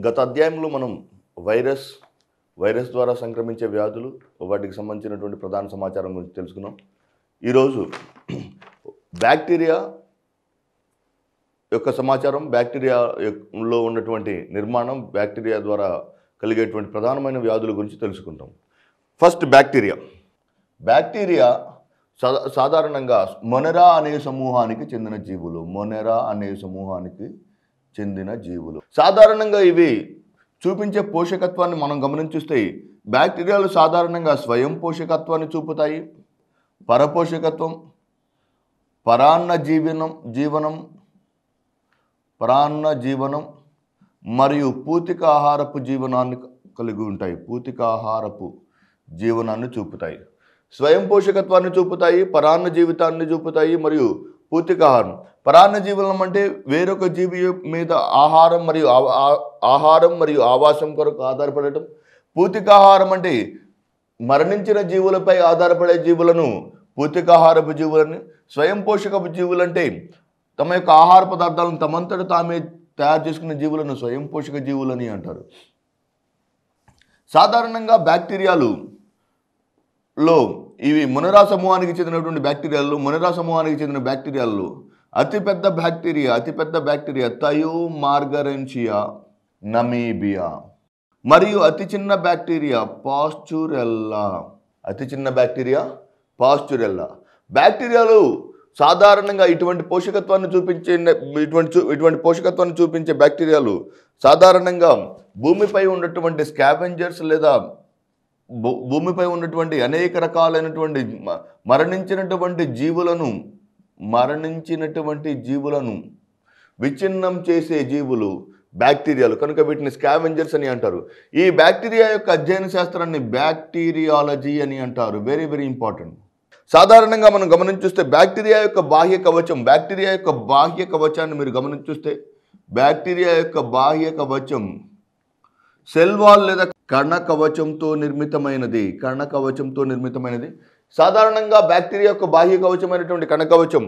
గత అధ్యాయంలో మనం వైరస్ ద్వారా సంక్రమించే వ్యాధులు వాటికి సంబంధించినటువంటి ప్రధాన సమాచారం గురించి తెలుసుకున్నాం. ఈరోజు బ్యాక్టీరియా యొక్క సమాచారం, బ్యాక్టీరియాలో ఉన్నటువంటి నిర్మాణం, బ్యాక్టీరియా ద్వారా కలిగేటువంటి ప్రధానమైన వ్యాధుల గురించి తెలుసుకుంటాం. ఫస్ట్ బ్యాక్టీరియా సాధారణంగా మొనెరా అనే సమూహానికి చెందిన జీవులు. సాధారణంగా ఇవి చూపించే పోషకత్వాన్ని మనం గమనించుస్తే బ్యాక్టీరియాలు సాధారణంగా స్వయం పోషకత్వాన్ని చూపుతాయి. పరపోషకత్వం, పరాన్న జీవనం మరియు పూతిక ఆహారపు జీవనాన్ని కలిగి ఉంటాయి. పూతికాహారపు జీవనాన్ని చూపుతాయి. స్వయం పోషకత్వాన్ని చూపుతాయి, పరాన్న జీవితాన్ని చూపుతాయి మరియు పూతికాహారం. పరాన్న జీవనం అంటే వేరొక జీవి మీద ఆహారం మరియు ఆవాసం కొరకు ఆధారపడటం. పూతికాహారం అంటే మరణించిన జీవులపై ఆధారపడే జీవులను పూతికాహారపు జీవులని. స్వయం పోషకపు జీవులంటే తమ యొక్క ఆహార పదార్థాలను తమంతట తామే తయారు చేసుకునే జీవులను స్వయం పోషక జీవులని అంటారు. సాధారణంగా బ్యాక్టీరియాలో ఇవి మొనెరా సమూహానికి చెందిన బ్యాక్టీరియాల్లో అతిపెద్ద బ్యాక్టీరియా థయోమార్గరెన్షియా నమీబియా మరియు అతి చిన్న బ్యాక్టీరియా పాస్చురెల్లా. బ్యాక్టీరియాలు సాధారణంగా ఇటువంటి పోషకత్వాన్ని చూపించే బ్యాక్టీరియాలు సాధారణంగా భూమిపై ఉన్నటువంటి స్కావెంజర్స్ లేదా భూమిపై ఉన్నటువంటి అనేక రకాలైనటువంటి మరణించినటువంటి జీవులను విచ్ఛిన్నం చేసే జీవులు బ్యాక్టీరియాలు కనుక వీటిని స్కావెంజర్స్ అని అంటారు. ఈ బ్యాక్టీరియా యొక్క అధ్యయన శాస్త్రాన్ని బ్యాక్టీరియాలజీ అని అంటారు. Very very important. సాధారణంగా మనం గమనించుస్తే బ్యాక్టీరియా యొక్క బాహ్య కవచాన్ని మీరు గమనించుస్తే బ్యాక్టీరియా యొక్క బాహ్య కవచం సెల్ వాల్ లేదా కణకవచంతో నిర్మితమైనది. సాధారణంగా బ్యాక్టీరియా యొక్క బాహ్య కవచమైనటువంటి కణకవచం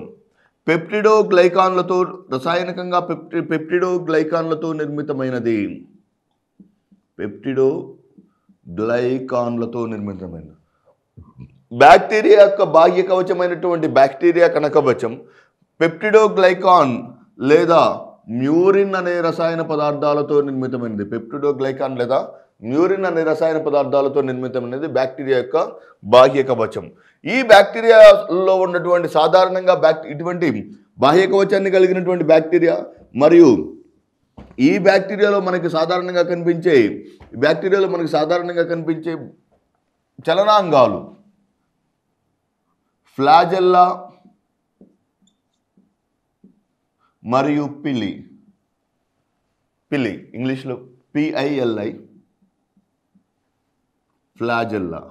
పెప్టిడోగ్లైకాన్లతో రసాయనికంగా పెప్టిడోగ్లైకాన్లతో నిర్మితమైనది. బ్యాక్టీరియా యొక్క బాహ్య కవచమైనటువంటి బ్యాక్టీరియా కణకవచం పెప్టిడోగ్లైకాన్ లేదా మ్యూరిన్ అనే రసాయన పదార్థాలతో నిర్మితమైనది. బ్యాక్టీరియా యొక్క బాహ్య కవచం. ఈ బ్యాక్టీరియాలో ఉన్నటువంటి సాధారణంగా ఇటువంటి బాహ్య కవచాన్ని కలిగినటువంటి బ్యాక్టీరియా మరియు ఈ బ్యాక్టీరియాలో మనకి సాధారణంగా కనిపించే చలనాంగాలు ఫ్లాజెల్లా మరియు పిలి ఇంగ్లీష్లో PILI ఫ్లాజెల్లా.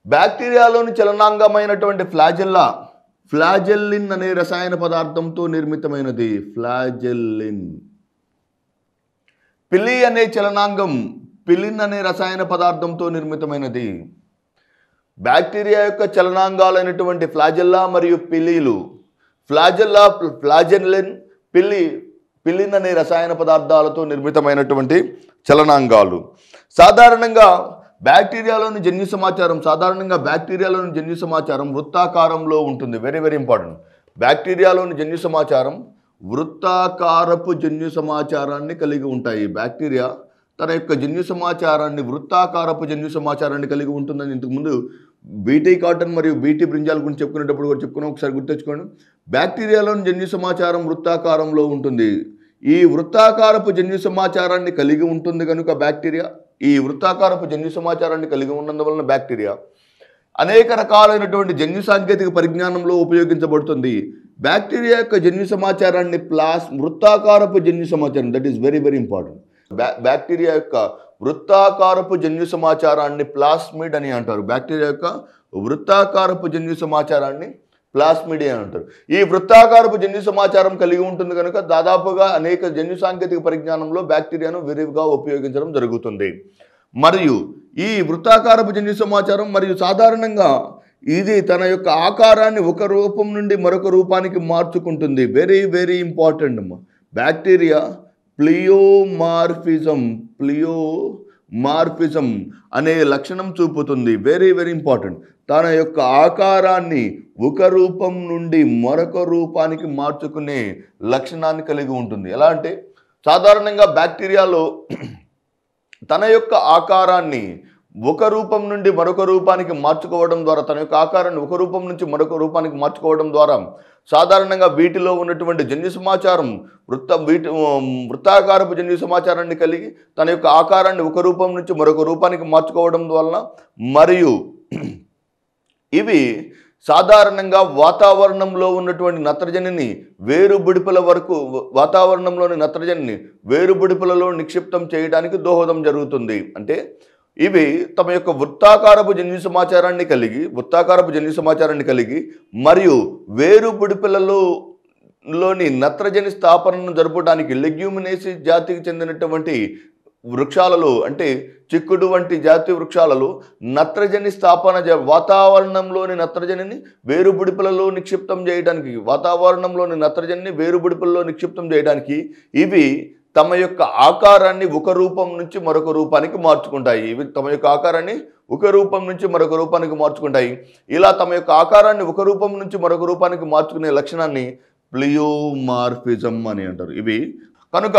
బ్యాక్టీరియాలోని చలనాంగమైనటువంటి ఫ్లాజెల్లిన్ అనే రసాయన పదార్థంతో నిర్మితమైనది. పిలి అనే చలనాంగం పిలిన్ అనే రసాయన పదార్థంతో నిర్మితమైనది. బ్యాక్టీరియా యొక్క చలనాంగాలైనటువంటి ఫ్లాజెల్లా మరియు పిలీలు ఫ్లాజెల్లిన్ పిలిన్ అనే రసాయన పదార్థాలతో నిర్మితమైనటువంటి చలనాంగాలు. సాధారణంగా బ్యాక్టీరియాలోని జన్యు సమాచారం వృత్తాకారంలో ఉంటుంది. Very very important. బ్యాక్టీరియాలోని జన్యు సమాచారం వృత్తాకారపు జన్యు సమాచారాన్ని కలిగి ఉంటాయి. బ్యాక్టీరియా తన యొక్క వృత్తాకారపు జన్యు సమాచారాన్ని కలిగి ఉంటుందని ఇంతకుముందు బీటీ కాటన్ మరియు బీటీ బ్రింజాల్ గురించి చెప్పుకునేటప్పుడు కూడా చెప్పుకున్నాం. ఒకసారి గుర్తుంచుకోండి. బ్యాక్టీరియాలోని జన్యు సమాచారం వృత్తాకారంలో ఉంటుంది. ఈ వృత్తాకారపు జన్యు సమాచారాన్ని కలిగి ఉంటుంది కనుక బ్యాక్టీరియా ఈ వృత్తాకారపు జన్యు సమాచారాన్ని కలిగి ఉన్నందువలన బ్యాక్టీరియా అనేక రకాలైనటువంటి జన్యు సాంకేతిక పరిజ్ఞానంలో ఉపయోగించబడుతుంది. బ్యాక్టీరియా యొక్క జన్యు సమాచారాన్ని వృత్తాకారపు జన్యు సమాచారం, that is very very important. Bacteria యొక్క వృత్తాకారపు జన్యు సమాచారాన్ని ప్లాస్మిడ్ అని అంటారు. బ్యాక్టీరియా యొక్క వృత్తాకారపు జన్యు సమాచారాన్ని ప్లాస్మిడ్ అని అంటారు. ఈ వృత్తాకారపు జన్యు సమాచారం కలిగి ఉంటుంది కనుక దాదాపుగా అనేక జన్యు సాంకేతిక పరిజ్ఞానంలో బ్యాక్టీరియాను విరివిగా ఉపయోగించడం జరుగుతుంది. మరియు ఈ వృత్తాకారపు జన్యు సమాచారం మరియు సాధారణంగా ఇది తన యొక్క ఆకారాన్ని ఒక రూపం నుండి మరొక రూపానికి మార్చుకుంటుంది. Very very important. Bacteria pleomorphism అనే లక్షణం చూపుతుంది. Very very important. తన యొక్క ఆకారాన్ని ఒక రూపం నుండి మరొక రూపానికి మార్చుకునే లక్షణాన్ని కలిగి ఉంటుంది. ఎలా అంటే సాధారణంగా బ్యాక్టీరియాలో తన యొక్క ఆకారాన్ని ఒక రూపం నుండి మరొక రూపానికి మార్చుకోవడం ద్వారా, తన యొక్క ఆకారాన్ని ఒక రూపం నుంచి మరొక రూపానికి మార్చుకోవడం ద్వారా సాధారణంగా వీటిలో ఉన్నటువంటి జన్యు సమాచారం వృత్తాకారపు జన్యు సమాచారాన్ని కలిగి తన యొక్క ఆకారాన్ని ఒక రూపం నుంచి మరొక రూపానికి మార్చుకోవడం వలన, మరియు ఇవి సాధారణంగా వాతావరణంలో ఉన్నటువంటి నత్రజనిని వాతావరణంలోని నత్రజనిని వేరుబుడిపలలో నిక్షిప్తం చేయడానికి దోహదం జరుగుతుంది. అంటే ఇవి తమ యొక్క వృత్తాకారపు జన్యు సమాచారాన్ని కలిగి మరియు వేరుబుడిపలలోని నత్రజని స్థాపనను జరపడానికి లెగ్యూమినేసి జాతికి చెందినటువంటి వృక్షాలలో, అంటే చిక్కుడు వంటి జాతి వృక్షాలలో నత్రజని స్థాపన వాతావరణంలోని నత్రజనిని వేరుబుడిపలలో నిక్షిప్తం చేయడానికి ఇవి తమ యొక్క ఆకారాన్ని ఒక రూపం నుంచి మరొక రూపానికి మార్చుకుంటాయి. ఇలా తమ యొక్క ఆకారాన్ని ఒక రూపం నుంచి మరొక రూపానికి మార్చుకునే లక్షణాన్ని ప్లియోమార్ఫిజం అని అంటారు. ఇవి కనుక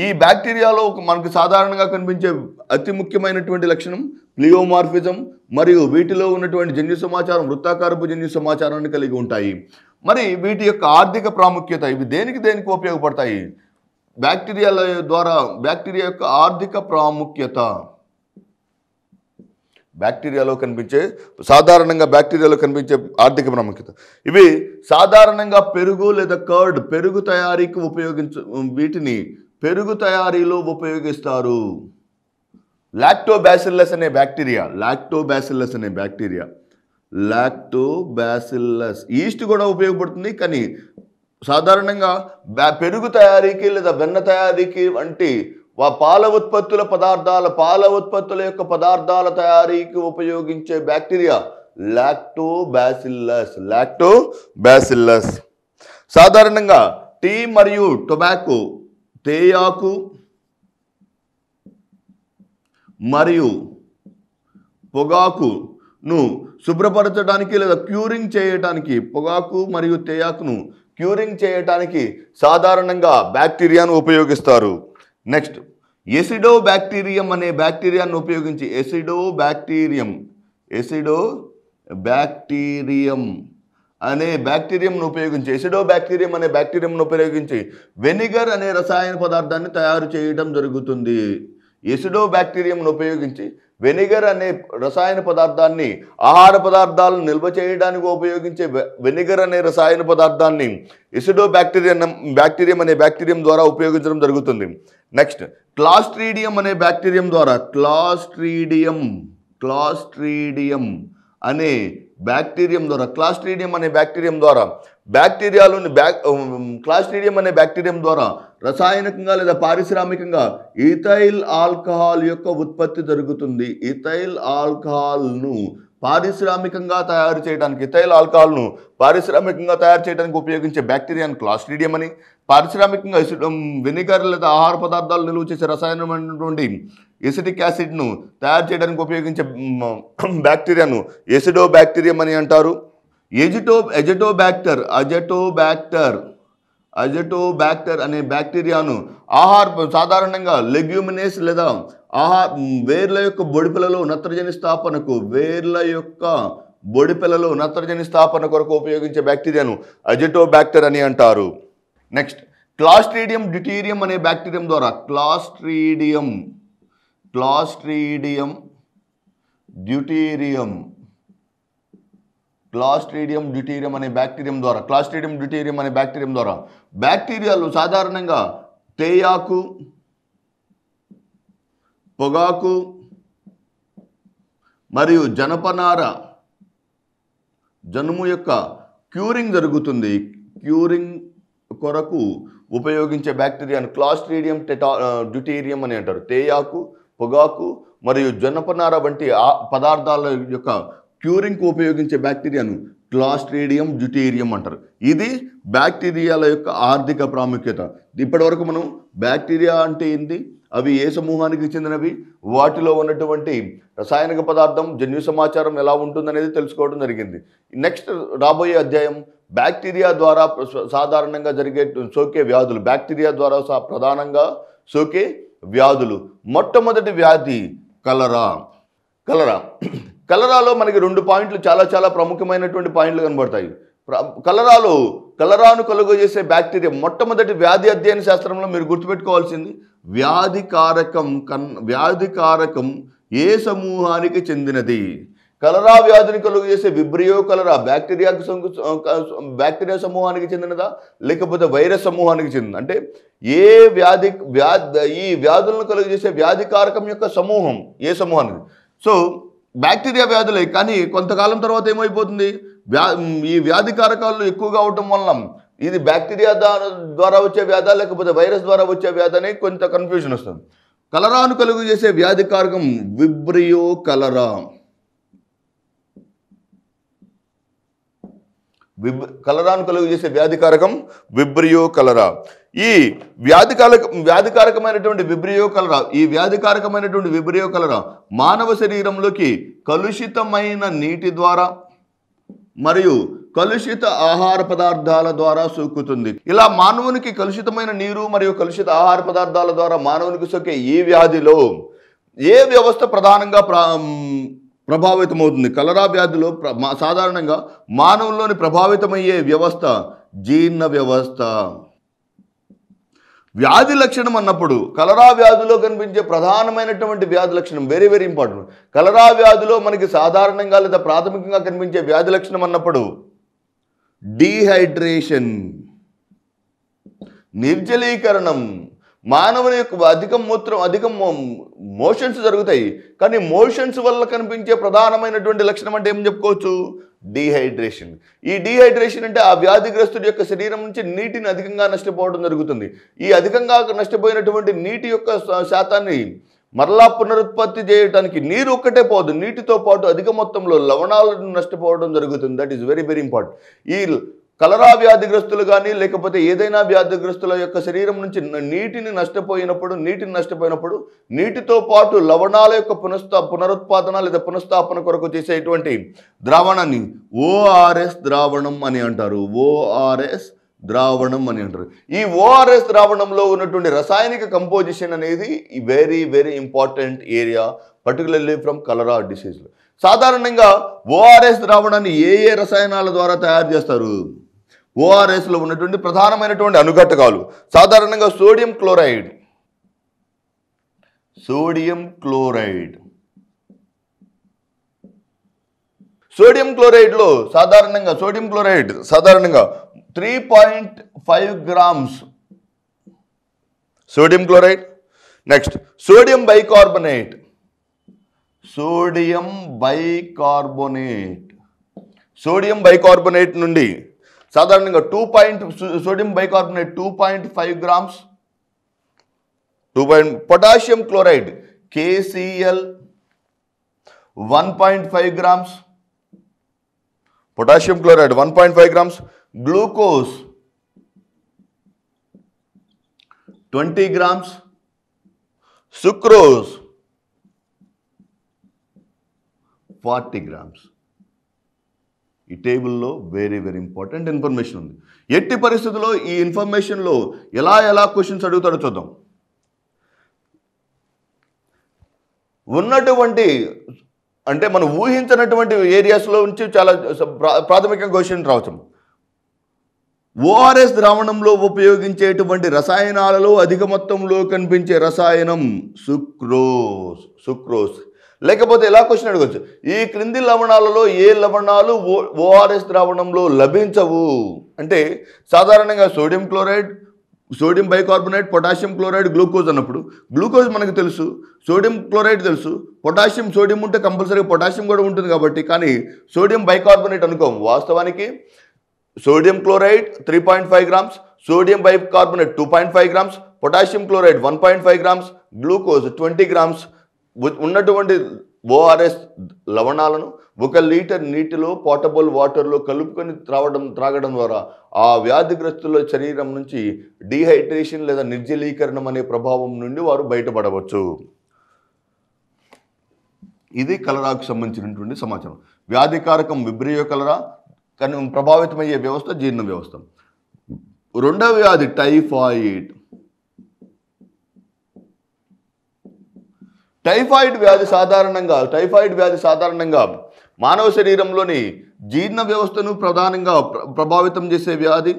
ఈ బ్యాక్టీరియాలో మనకు సాధారణంగా కనిపించే అతి ముఖ్యమైనటువంటి లక్షణం ప్లియోమార్ఫిజం, మరియు వీటిలో ఉన్నటువంటి జన్యు సమాచారం వృత్తాకారపు జన్యు సమాచారాన్ని కలిగి ఉంటాయి. మరి వీటి యొక్క ఆర్థిక ప్రాముఖ్యత, ఇవి దేనికి ఉపయోగపడతాయి? బ్యాక్టీరియా యొక్క ఆర్థిక ప్రాముఖ్యత, సాధారణంగా బ్యాక్టీరియాలో కనిపించే ఆర్థిక ప్రాముఖ్యత. ఇవి సాధారణంగా పెరుగు లేదా కర్డ్, పెరుగు తయారీకి వీటిని పెరుగు తయారీలో ఉపయోగిస్తారు. లాక్టోబాసిల్లస్ అనే బ్యాక్టీరియా ఈస్ట్ కూడా ఉపయోగపడుతుంది. కానీ సాధారణంగా పెరుగు తయారీకి లేదా వెన్న తయారీకి వంటి పాల ఉత్పత్తుల యొక్క పదార్థాల తయారీకి ఉపయోగించే బ్యాక్టీరియా లాక్టోబాసిల్లస్. సాధారణంగా టీ మరియు టొబాకో, తేయాకు మరియు పొగాకును శుభ్రపరచడానికి లేదా క్యూరింగ్ చేయడానికి, పొగాకు మరియు తేయాకును క్యూరింగ్ చేయడానికి సాధారణంగా బ్యాక్టీరియాను ఉపయోగిస్తారు. నెక్స్ట్, ఎసిడోబాక్టీరియం అనే బ్యాక్టీరియాను ఉపయోగించి ఎసిడోబాక్టీరియం అనే బ్యాక్టీరియంను ఉపయోగించి వెనిగర్ అనే రసాయన పదార్థాన్ని తయారు చేయడం జరుగుతుంది. ఎసిడోబాక్టీరియంను ఉపయోగించి వెనిగర్ అనే రసాయన పదార్థాన్ని, ఆహార పదార్థాలను నిల్వ చేయడానికి ఉపయోగించే వెనిగర్ అనే రసాయన పదార్థాన్ని బ్యాక్టీరియం అనే బ్యాక్టీరియం ద్వారా ఉపయోగించడం జరుగుతుంది. నెక్స్ట్, క్లాస్ట్రీడియం అనే బ్యాక్టీరియం ద్వారా క్లాస్ట్రీడియం అనే బ్యాక్టీరియం ద్వారా రసాయనికంగా లేదా పారిశ్రామికంగా ఈథైల్ ఆల్కహాల్ యొక్క ఉత్పత్తి జరుగుతుంది. ఈథైల్ ఆల్కహాల్ను పారిశ్రామికంగా తయారు చేయడానికి ఉపయోగించే బ్యాక్టీరియాను క్లాస్ట్రీడియం అని, పారిశ్రామికంగా వెనిగర్ లేదా ఆహార పదార్థాలు నిల్వ చేసే రసాయనమైనటువంటి ఎసిటిక్ యాసిడ్ను తయారు చేయడానికి ఉపయోగించే బ్యాక్టీరియాను ఎసిడోబాక్టీరియం అని అంటారు. అజటోబాక్టర్ అనే బ్యాక్టీరియాను సాధారణంగా లెగ్యూమినేస్ లేదా వేర్ల యొక్క బొడిపెలలో నత్రజని స్థాపన కొరకు ఉపయోగించే బ్యాక్టీరియాను అజటోబాక్టర్ అని అంటారు. నెక్స్ట్, క్లాస్ట్రీడియం డ్యూటీరియం అనే బ్యాక్టీరియం ద్వారా క్లాస్ట్రీడియం డ్యూటీరియం అనే బ్యాక్టీరియం ద్వారా బ్యాక్టీరియాలు సాధారణంగా తేయాకు, పొగాకు మరియు జనుము యొక్క క్యూరింగ్ జరుగుతుంది. క్యూరింగ్ కొరకు ఉపయోగించే బ్యాక్టీరియాను క్లాస్ట్రీడియం డ్యూటీరియం అని అంటారు. తేయాకు, పొగాకు మరియు జనపనార వంటి పదార్థాల యొక్క క్యూరింగ్కి ఉపయోగించే బ్యాక్టీరియాను క్లాస్ట్రీడియం డ్యూటీరియం అంటారు. ఇది బ్యాక్టీరియాల యొక్క ఆర్థిక ప్రాముఖ్యత. ఇప్పటివరకు మనం బ్యాక్టీరియా అంటే ఏంటి, అవి ఏ సమూహానికి చెందినవి, వాటిలో ఉన్నటువంటి రసాయనిక పదార్థం, జన్యు సమాచారం ఎలా ఉంటుందనేది తెలుసుకోవడం జరిగింది. నెక్స్ట్ రాబోయే అధ్యాయం బ్యాక్టీరియా ద్వారా సాధారణంగా జరిగే సోకే వ్యాధులు. బ్యాక్టీరియా ద్వారా ప్రధానంగా సోకే వ్యాధులు. మొట్టమొదటి వ్యాధి కలరా. కలరాలో మనకి 2 పాయింట్లు చాలా ప్రముఖమైనటువంటి పాయింట్లు కనబడతాయి. కలరాను కలుగజేసే బ్యాక్టీరియా మొట్టమొదటి వ్యాధి అధ్యయన శాస్త్రంలో మీరు గుర్తుపెట్టుకోవాల్సింది వ్యాధికారకం ఏ సమూహానికి చెందినది. కలరా వ్యాధిని కలుగజేసే విబ్రియో కలరా బ్యాక్టీరియా సమూహానికి చెందినదా లేకపోతే వైరస్ సమూహానికి చెందినదా? అంటే ఏ ఈ వ్యాధులను కలుగజేసే వ్యాధికారకం యొక్క సమూహం ఏ సమూహానికి. సో బ్యాక్టీరియా వ్యాధులే, కానీ కొంతకాలం తర్వాత ఏమైపోతుంది, ఈ వ్యాధికారకాలు ఎక్కువగా అవటం వలన ఇది బ్యాక్టీరియా ద్వారా వచ్చే వ్యాధా లేకపోతే వైరస్ ద్వారా వచ్చే వ్యాధి అని కొంత కన్ఫ్యూజన్ వస్తుంది. కలరాను కలుగు చేసే వ్యాధికారకం విబ్రియో కలరా. కలరాను కలుగు చేసే వ్యాధికారకం విబ్రియో కలరా. ఈ వ్యాధికారకమైనటువంటి విబ్రియో కలరా మానవ శరీరంలోకి కలుషితమైన నీటి ద్వారా మరియు కలుషిత ఆహార పదార్థాల ద్వారా సోకుతుంది. ఇలా మానవునికి కలుషితమైన నీరు మరియు కలుషిత ఆహార పదార్థాల ద్వారా మానవునికి సోకే ఈ వ్యాధిలో ఏ వ్యవస్థ ప్రధానంగా ప్రభావితమవుతుంది? కలరా వ్యాధిలో సాధారణంగా మానవుల్లోని ప్రభావితమయ్యే వ్యవస్థ జీర్ణ వ్యవస్థ. వ్యాధి లక్షణం అన్నప్పుడు కలరా వ్యాధిలో కనిపించే ప్రధానమైనటువంటి వ్యాధి లక్షణం వెరీ ఇంపార్టెంట్. కలరా వ్యాధిలో మనకి సాధారణంగా లేదా ప్రాథమికంగా కనిపించే వ్యాధి లక్షణం అన్నప్పుడు డీహైడ్రేషన్, నిర్జలీకరణం. మానవుని యొక్క అధిక మోషన్స్ జరుగుతాయి, కానీ మోషన్స్ వల్ల కనిపించే ప్రధానమైనటువంటి లక్షణం అంటే ఏం చెప్పుకోవచ్చు? డీహైడ్రేషన్. ఈ డీహైడ్రేషన్ అంటే ఆ వ్యాధిగ్రస్తుడి యొక్క శరీరం నుంచి నీటిని అధికంగా నష్టపోవడం జరుగుతుంది. ఈ అధికంగా నష్టపోయినటువంటి నీటి యొక్క శాతాన్ని మరలా పునరుత్పత్తి చేయడానికి నీరు ఒక్కటే పోదు, నీటితో పాటు అధిక మొత్తంలో లవణాలను నష్టపోవడం జరుగుతుంది. That is very important. ఈ కలరా వ్యాధిగ్రస్తులు కానీ లేకపోతే ఏదైనా వ్యాధిగ్రస్తుల యొక్క శరీరం నుంచి నీటిని నష్టపోయినప్పుడు నీటితో పాటు లవణాల యొక్క పునరుత్పాదన లేదా పునఃస్థాపన కొరకు చేసేటువంటి ద్రావణాన్ని ఓఆర్ఎస్ ద్రావణం అని అంటారు. ఓఆర్ఎస్ ద్రావణం అని అంటారు. ఈ ఓఆర్ఎస్ ద్రావణంలో ఉన్నటువంటి రసాయనిక కంపోజిషన్ అనేది very important area, particularly from cholera డిసీజ్లో. సాధారణంగా ఓఆర్ఎస్ ద్రావణాన్ని ఏ రసాయనాల ద్వారా తయారు చేస్తారు? ఓఆర్ఎస్లో ఉన్నటువంటి ప్రధానమైనటువంటి అనుఘటకాలు సాధారణంగా సోడియం క్లోరైడ్లో సాధారణంగా 3.5 grams sodium chloride. Next sodium bicarbonate నుండి సాధారణంగా 2.5 grams. Potassium chloride KCl 1.5 grams. Potassium chloride 1.5 grams. Glucose 20 grams. Sucrose 40 grams. ఈ టేబుల్లో వెరీ ఇంపార్టెంట్ ఇన్ఫర్మేషన్ ఉంది. ఎట్టి పరిస్థితుల్లో ఈ ఇన్ఫర్మేషన్లో ఎలా క్వశ్చన్స్ అడుగుతాడో చూద్దాం. ఉన్నటువంటి అంటే మనం ఊహించినటువంటి ఏరియాస్లో నుంచి చాలా ప్రాథమిక క్వశ్చన్ రావచ్చు. ఓఆర్ఎస్ ద్రావణంలో ఉపయోగించేటువంటి రసాయనాలలో అధిక మొత్తంలో కనిపించే రసాయనం సుక్రోజ్. లేకపోతే ఎలా క్వశ్చన్ అడగవచ్చు, ఈ క్రింది లవణాలలో ఏ లవణాలు ఓఆర్ఎస్ ద్రావణంలో లభించవు అంటే సాధారణంగా sodium chloride, sodium bicarbonate, potassium chloride, glucose అన్నప్పుడు గ్లూకోజ్ మనకు తెలుసు, సోడియం క్లోరైడ్ తెలుసు, సోడియం ఉంటే కంపల్సరీగా పొటాషియం కూడా ఉంటుంది కాబట్టి, కానీ సోడియం బైకార్బోనేట్ అనుకోం. వాస్తవానికి sodium chloride 3.5 grams, sodium bicarbonate 2.5 grams, potassium chloride 1.5 grams, glucose 20 grams ఉన్నటువంటి ఓఆర్ఎస్ లవణాలను 1 లీటర్ నీటిలో పోర్టబుల్ వాటర్లో కలుపుకొని త్రాగడం ద్వారా ఆ వ్యాధిగ్రస్తుల శరీరం నుంచి డీహైడ్రేషన్ లేదా నిర్జలీకరణం అనే ప్రభావం నుండి వారు బయటపడవచ్చు. ఇది కలరాకు సంబంధించినటువంటి సమాచారం. వ్యాధికారకం విబ్రియో కలరా, కానీ ప్రభావితమయ్యే వ్యవస్థ జీర్ణ వ్యవస్థ. రెండవ వ్యాధి టైఫాయిడ్. టైఫాయిడ్ వ్యాధి సాధారణంగా మానవ శరీరంలోని జీర్ణ వ్యవస్థను ప్రధానంగా ప్రభావితం చేసే వ్యాధి.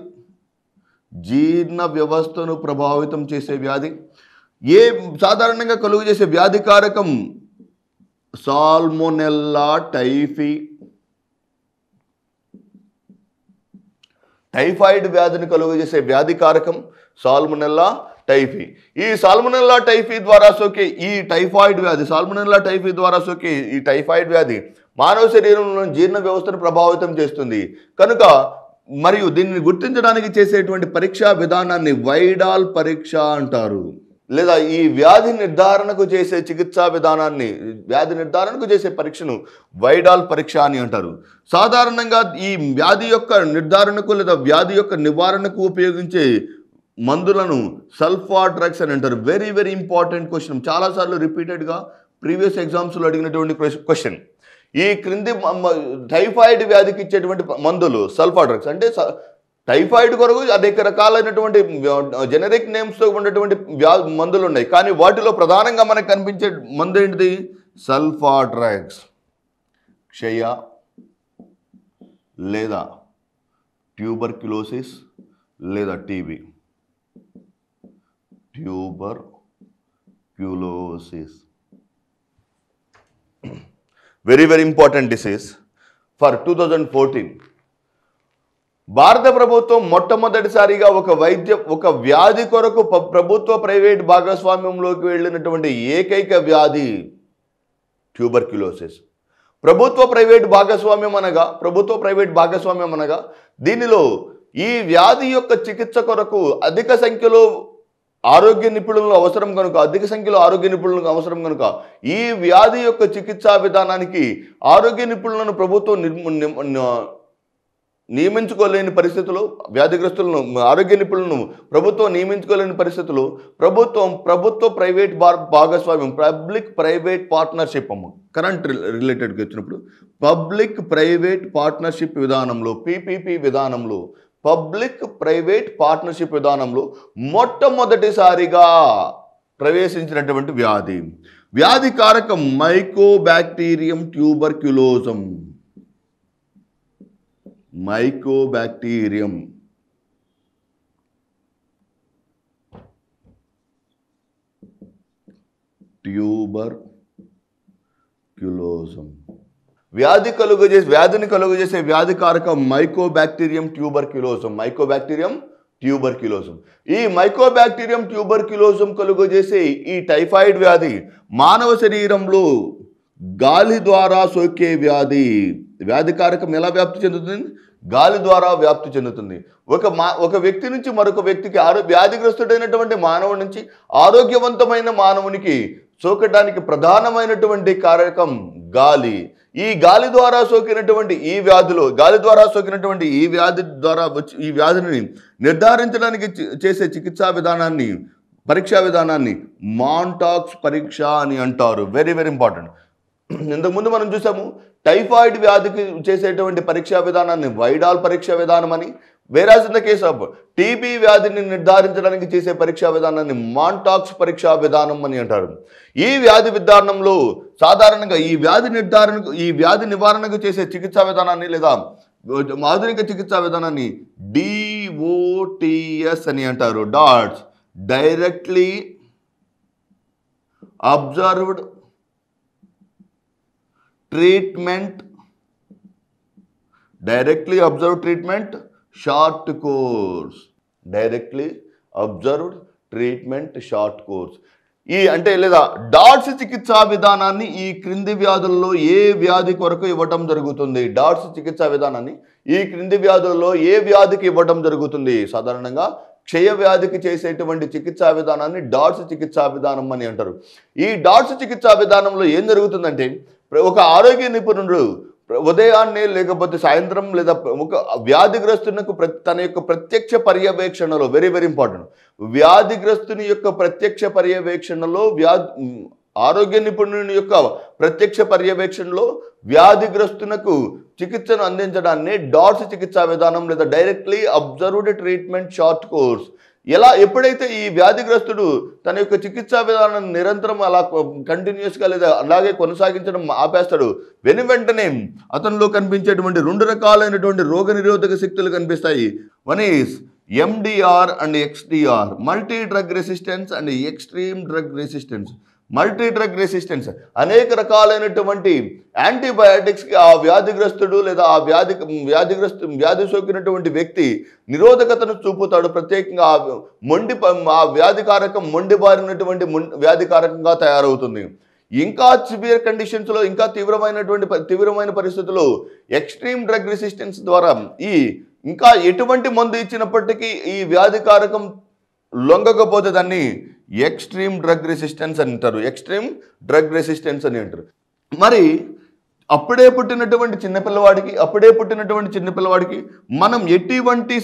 సాధారణంగా కలుగు చేసే వ్యాధికారకం సాల్మోనెల్లా టైఫీ. టైఫాయిడ్ వ్యాధిని కలుగు చేసే వ్యాధికారకం సాల్మోనెల్లా టైఫీ. ఈ సాల్మోనెల్లా టైఫీ ద్వారా సోకే ఈ టైఫాయిడ్ వ్యాధి మానవ శరీరంలో జీర్ణ వ్యవస్థను ప్రభావితం చేస్తుంది కనుక మరియు దీనిని గుర్తించడానికి చేసేటువంటి పరీక్షా విధానాన్ని వైడాల్ పరీక్ష అంటారు. లేదా ఈ వ్యాధి నిర్ధారణకు చేసే పరీక్షను వైడాల్ పరీక్ష అని అంటారు. సాధారణంగా ఈ వ్యాధి యొక్క నిర్ధారణకు లేదా వ్యాధి యొక్క నివారణకు ఉపయోగించే మందులను సల్ఫా డ్రగ్స్ అని అంటారు. వెరీ వెరీ ఇంపార్టెంట్ క్వశ్చన్, చాలాసార్లు రిపీటెడ్గా ప్రీవియస్ ఎగ్జామ్స్లో అడిగినటువంటి క్వశ్చన్. ఈ క్రింది టైఫాయిడ్ వ్యాధికి ఇచ్చేటువంటి మందులు సల్ఫా డ్రగ్స్. అంటే టైఫాయిడ్ కొరకు అనేక రకాలైనటువంటి జెనరిక్ నేమ్స్తో ఉన్నటువంటి మందులు ఉన్నాయి, కానీ వాటిలో ప్రధానంగా మనకు కనిపించే మందు ఏంటిది? Sulpha drugs. క్షయ లేదా ట్యూబర్క్యులోసిస్ లేదా TB. Tuberculosis very very important disease for 2014. భారత ప్రభుత్వం మొట్టమొదటిసారిగా ఒక వ్యాధి కొరకు ప్రభుత్వ ప్రైవేట్ భాగస్వామ్యంలోకి వెళ్ళినటువంటి ఏకైక వ్యాధి ట్యూబర్క్యులోసిస్. ప్రభుత్వ ప్రైవేట్ భాగస్వామ్యం అనగా దీనిలో ఈ వ్యాధి యొక్క చికిత్స కొరకు అధిక సంఖ్యలో ఆరోగ్య నిపుణులు అవసరం కనుక ఈ వ్యాధి యొక్క చికిత్సా విధానానికి ఆరోగ్య నిపుణులను ప్రభుత్వం నియమించుకోలేని పరిస్థితుల్లో, వ్యాధిగ్రస్తులను ఆరోగ్య నిపుణులను ప్రభుత్వం నియమించుకోలేని పరిస్థితుల్లో ప్రభుత్వ ప్రైవేట్ భాగస్వామ్యం పబ్లిక్ ప్రైవేట్ పార్ట్నర్షిప్ కరెంట్ రిలేటెడ్గా వచ్చినప్పుడు పబ్లిక్ ప్రైవేట్ పార్ట్నర్షిప్ విధానంలో పీపీపీ విధానంలో పబ్లిక్ ప్రైవేట్ పార్ట్నర్షిప్ విధానంలో మొట్టమొదటిసారిగా ప్రవేశించినటువంటి వ్యాధి కారకం మైకోబాక్టీరియం ట్యూబర్క్యులోజం. వ్యాధిని కలుగు చేసే వ్యాధి కారకం మైకోబాక్టీరియం ట్యూబర్క్యులోజం. ఈ మైకోబాక్టీరియం ట్యూబర్క్యులోజం కలుగు చేసే ఈ టైఫాయిడ్ వ్యాధి మానవ శరీరంలో గాలి ద్వారా సోకే వ్యాధి కారకం ఎలా వ్యాప్తి చెందుతుంది? గాలి ద్వారా వ్యాప్తి చెందుతుంది. ఒక వ్యక్తి నుంచి మరొక వ్యక్తికి, వ్యాధిగ్రస్తుడైనటువంటి మానవుడి నుంచి ఆరోగ్యవంతమైన మానవునికి సోకడానికి ప్రధానమైనటువంటి కారకం గాలి. ఈ గాలి ద్వారా సోకినటువంటి ఈ వ్యాధిని నిర్ధారించడానికి చేసే పరీక్షా విధానాన్ని మాంటాక్స్ పరీక్ష అని అంటారు. Very very important. ఇంతకుముందు మనం చూసాము టైఫాయిడ్ వ్యాధికి చేసేటువంటి పరీక్షా విధానాన్ని వైడాల్ పరీక్షా విధానం అని, వేరాజ్ in the case of TB వ్యాధిని నిర్ధారించడానికి చేసే పరీక్షా విధానాన్ని మాంటాక్స్ పరీక్షా విధానం అని అంటారు. ఈ వ్యాధి విధానంలో సాధారణంగా ఈ వ్యాధి నివారణకు చేసే చికిత్సా విధానాన్ని లేదా ఆధునిక చికిత్సా విధానాన్ని DOTS అని అంటారు. Dots directly observed treatment short course. లేదా డాట్స్ చికిత్సా విధానాన్ని ఈ క్రింది వ్యాధుల్లో ఏ వ్యాధి కొరకు ఇవ్వటం జరుగుతుంది? డాట్స్ చికిత్సా విధానాన్ని ఈ క్రింది వ్యాధుల్లో ఏ వ్యాధికి ఇవ్వటం జరుగుతుంది? సాధారణంగా క్షయ వ్యాధికి చేసేటువంటి చికిత్సా విధానాన్ని డాట్స్ చికిత్సా విధానం అని అంటారు. ఈ డాట్స్ చికిత్సా విధానంలో ఏం జరుగుతుందంటే ఒక ఆరోగ్య నిపుణుడు ఉదయాన్నే లేకపోతే సాయంత్రం లేదా ఒక వ్యాధిగ్రస్తునకు తన యొక్క ప్రత్యక్ష పర్యవేక్షణలో వెరీ వెరీ ఇంపార్టెంట్, వ్యాధిగ్రస్తుని యొక్క ప్రత్యక్ష పర్యవేక్షణలో ఆరోగ్య నిపుణుని యొక్క ప్రత్యక్ష పర్యవేక్షణలో వ్యాధిగ్రస్తునకు చికిత్సను అందించడాన్ని డాట్స్ చికిత్సా విధానం లేదా directly observed treatment short course. ఎప్పుడైతే ఈ వ్యాధిగ్రస్తుడు తన యొక్క చికిత్సా విధానాన్ని నిరంతరం అలా కంటిన్యూస్గా లేదా అలాగే కొనసాగించడం ఆపేస్తాడు, వెంటనే అతనిలో కనిపించేటువంటి 2 రకాలైనటువంటి రోగ నిరోధక శక్తులు కనిపిస్తాయి. One is MDR and XDR, multi drug resistance and extreme drug resistance. Multi drug resistance అనేక రకాలైనటువంటి యాంటీబయాటిక్స్కి ఆ వ్యాధిగ్రస్తుడు లేదా ఆ వ్యాధి సోకినటువంటి వ్యక్తి నిరోధకతను చూపుతాడు. ప్రత్యేకంగా ఆ వ్యాధికారకం మొండిబారినటువంటి వ్యాధికారకంగా తయారవుతుంది. ఇంకా సివియర్ కండిషన్స్లో, ఇంకా తీవ్రమైన పరిస్థితుల్లో ఎక్స్ట్రీమ్ డ్రగ్ రెసిస్టెన్స్ ద్వారా ఇంకా ఎటువంటి మందు ఇచ్చినప్పటికీ ఈ వ్యాధికారకం లొంగకపోతే దాన్ని ఎక్స్ట్రీమ్ డ్రగ్ రెసిస్టెన్స్ అని అంటారు. ఎక్స్ట్రీమ్ డ్రగ్ రెసిస్టెన్స్ అని అంటారు. మరి అప్పుడే పుట్టినటువంటి చిన్నపిల్లవాడికి మనం ఎటువంటి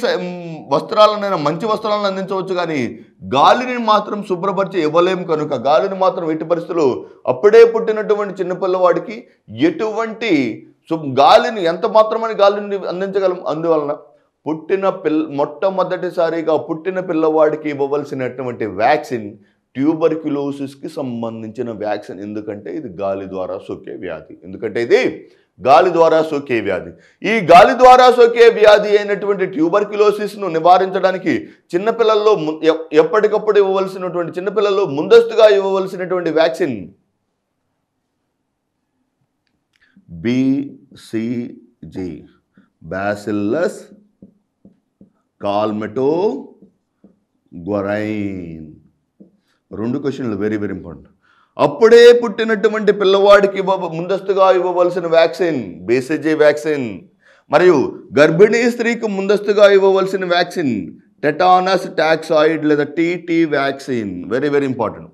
వస్త్రాలనైనా మంచి వస్త్రాలను అందించవచ్చు, కానీ గాలిని మాత్రం శుభ్రపరిచి ఇవ్వలేము. కనుక గాలిని మాత్రం ఎట్టి పరిస్థితుల్లో అప్పుడే పుట్టినటువంటి చిన్నపిల్లవాడికి ఎటువంటి గాలిని ఎంత మాత్రమని గాలిని అందించగలం. అందువలన మొట్టమొదటిసారిగా పుట్టిన పిల్లవాడికి ఇవ్వవలసినటువంటి వ్యాక్సిన్ ట్యూబర్క్యులోసిస్కి సంబంధించిన వ్యాక్సిన్. ఎందుకంటే ఇది గాలి ద్వారా సోకే వ్యాధి. ఈ గాలి ద్వారా సోకే వ్యాధి అయినటువంటి ట్యూబర్క్యులోసిస్ను నివారించడానికి చిన్నపిల్లల్లో ఎప్పటికప్పుడు ఇవ్వవలసినటువంటి చిన్నపిల్లల్లో ముందస్తుగా ఇవ్వవలసినటువంటి వ్యాక్సిన్ BCG, బ్యాసిల్లస్ కాల్మెటోగ్వరైన్. 2 క్వశ్చన్లు వెరీ వెరీ ఇంపార్టెంట్. అప్పుడే పుట్టినటువంటి పిల్లవాడికి ముందస్తుగా ఇవ్వవలసిన వ్యాక్సిన్ BCG వ్యాక్సిన్, మరియు గర్భిణీ స్త్రీకి ముందస్తుగా ఇవ్వవలసిన వ్యాక్సిన్ టెటానస్ టాక్సాయిడ్ లేదా TT vaccine. Very very important.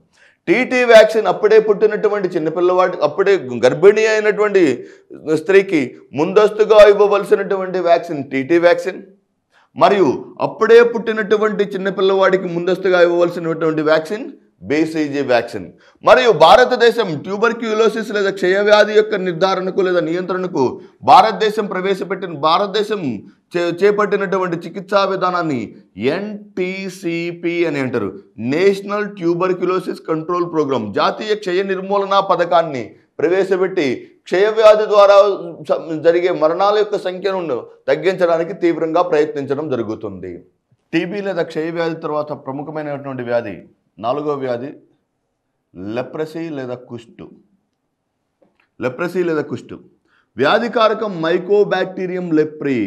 TT vaccine అప్పుడే పుట్టినటువంటి చిన్నపిల్లవాడి, అప్పుడే గర్భిణీ అయినటువంటి స్త్రీకి ముందస్తుగా ఇవ్వవలసినటువంటి వ్యాక్సిన్ TT వ్యాక్సిన్, మరియు అప్పుడే పుట్టినటువంటి చిన్నపిల్లవాడికి ముందస్తుగా ఇవ్వవలసినటువంటి వ్యాక్సిన్ BCG వ్యాక్సిన్. మరియు భారతదేశం ట్యూబర్క్యులోసిస్ లేదా క్షయవ్యాధి యొక్క నిర్ధారణకు లేదా నియంత్రణకు భారతదేశం చేపట్టినటువంటి చికిత్సా విధానాన్ని NTCP అని అంటారు. నేషనల్ ట్యూబర్క్యులోసిస్ కంట్రోల్ ప్రోగ్రామ్, జాతీయ క్షయ నిర్మూలన పథకాన్ని ప్రవేశపెట్టి క్షయవ్యాధి ద్వారా జరిగే మరణాల యొక్క సంఖ్యను తగ్గించడానికి తీవ్రంగా ప్రయత్నించడం జరుగుతుంది. టీబీ లేదా క్షయవ్యాధి తర్వాత ప్రముఖమైనటువంటి వ్యాధి 4వ వ్యాధి లెప్రసీ లేదా కుష్టు. వ్యాధికారకం మైకోబాక్టీరియం లెప్రీ.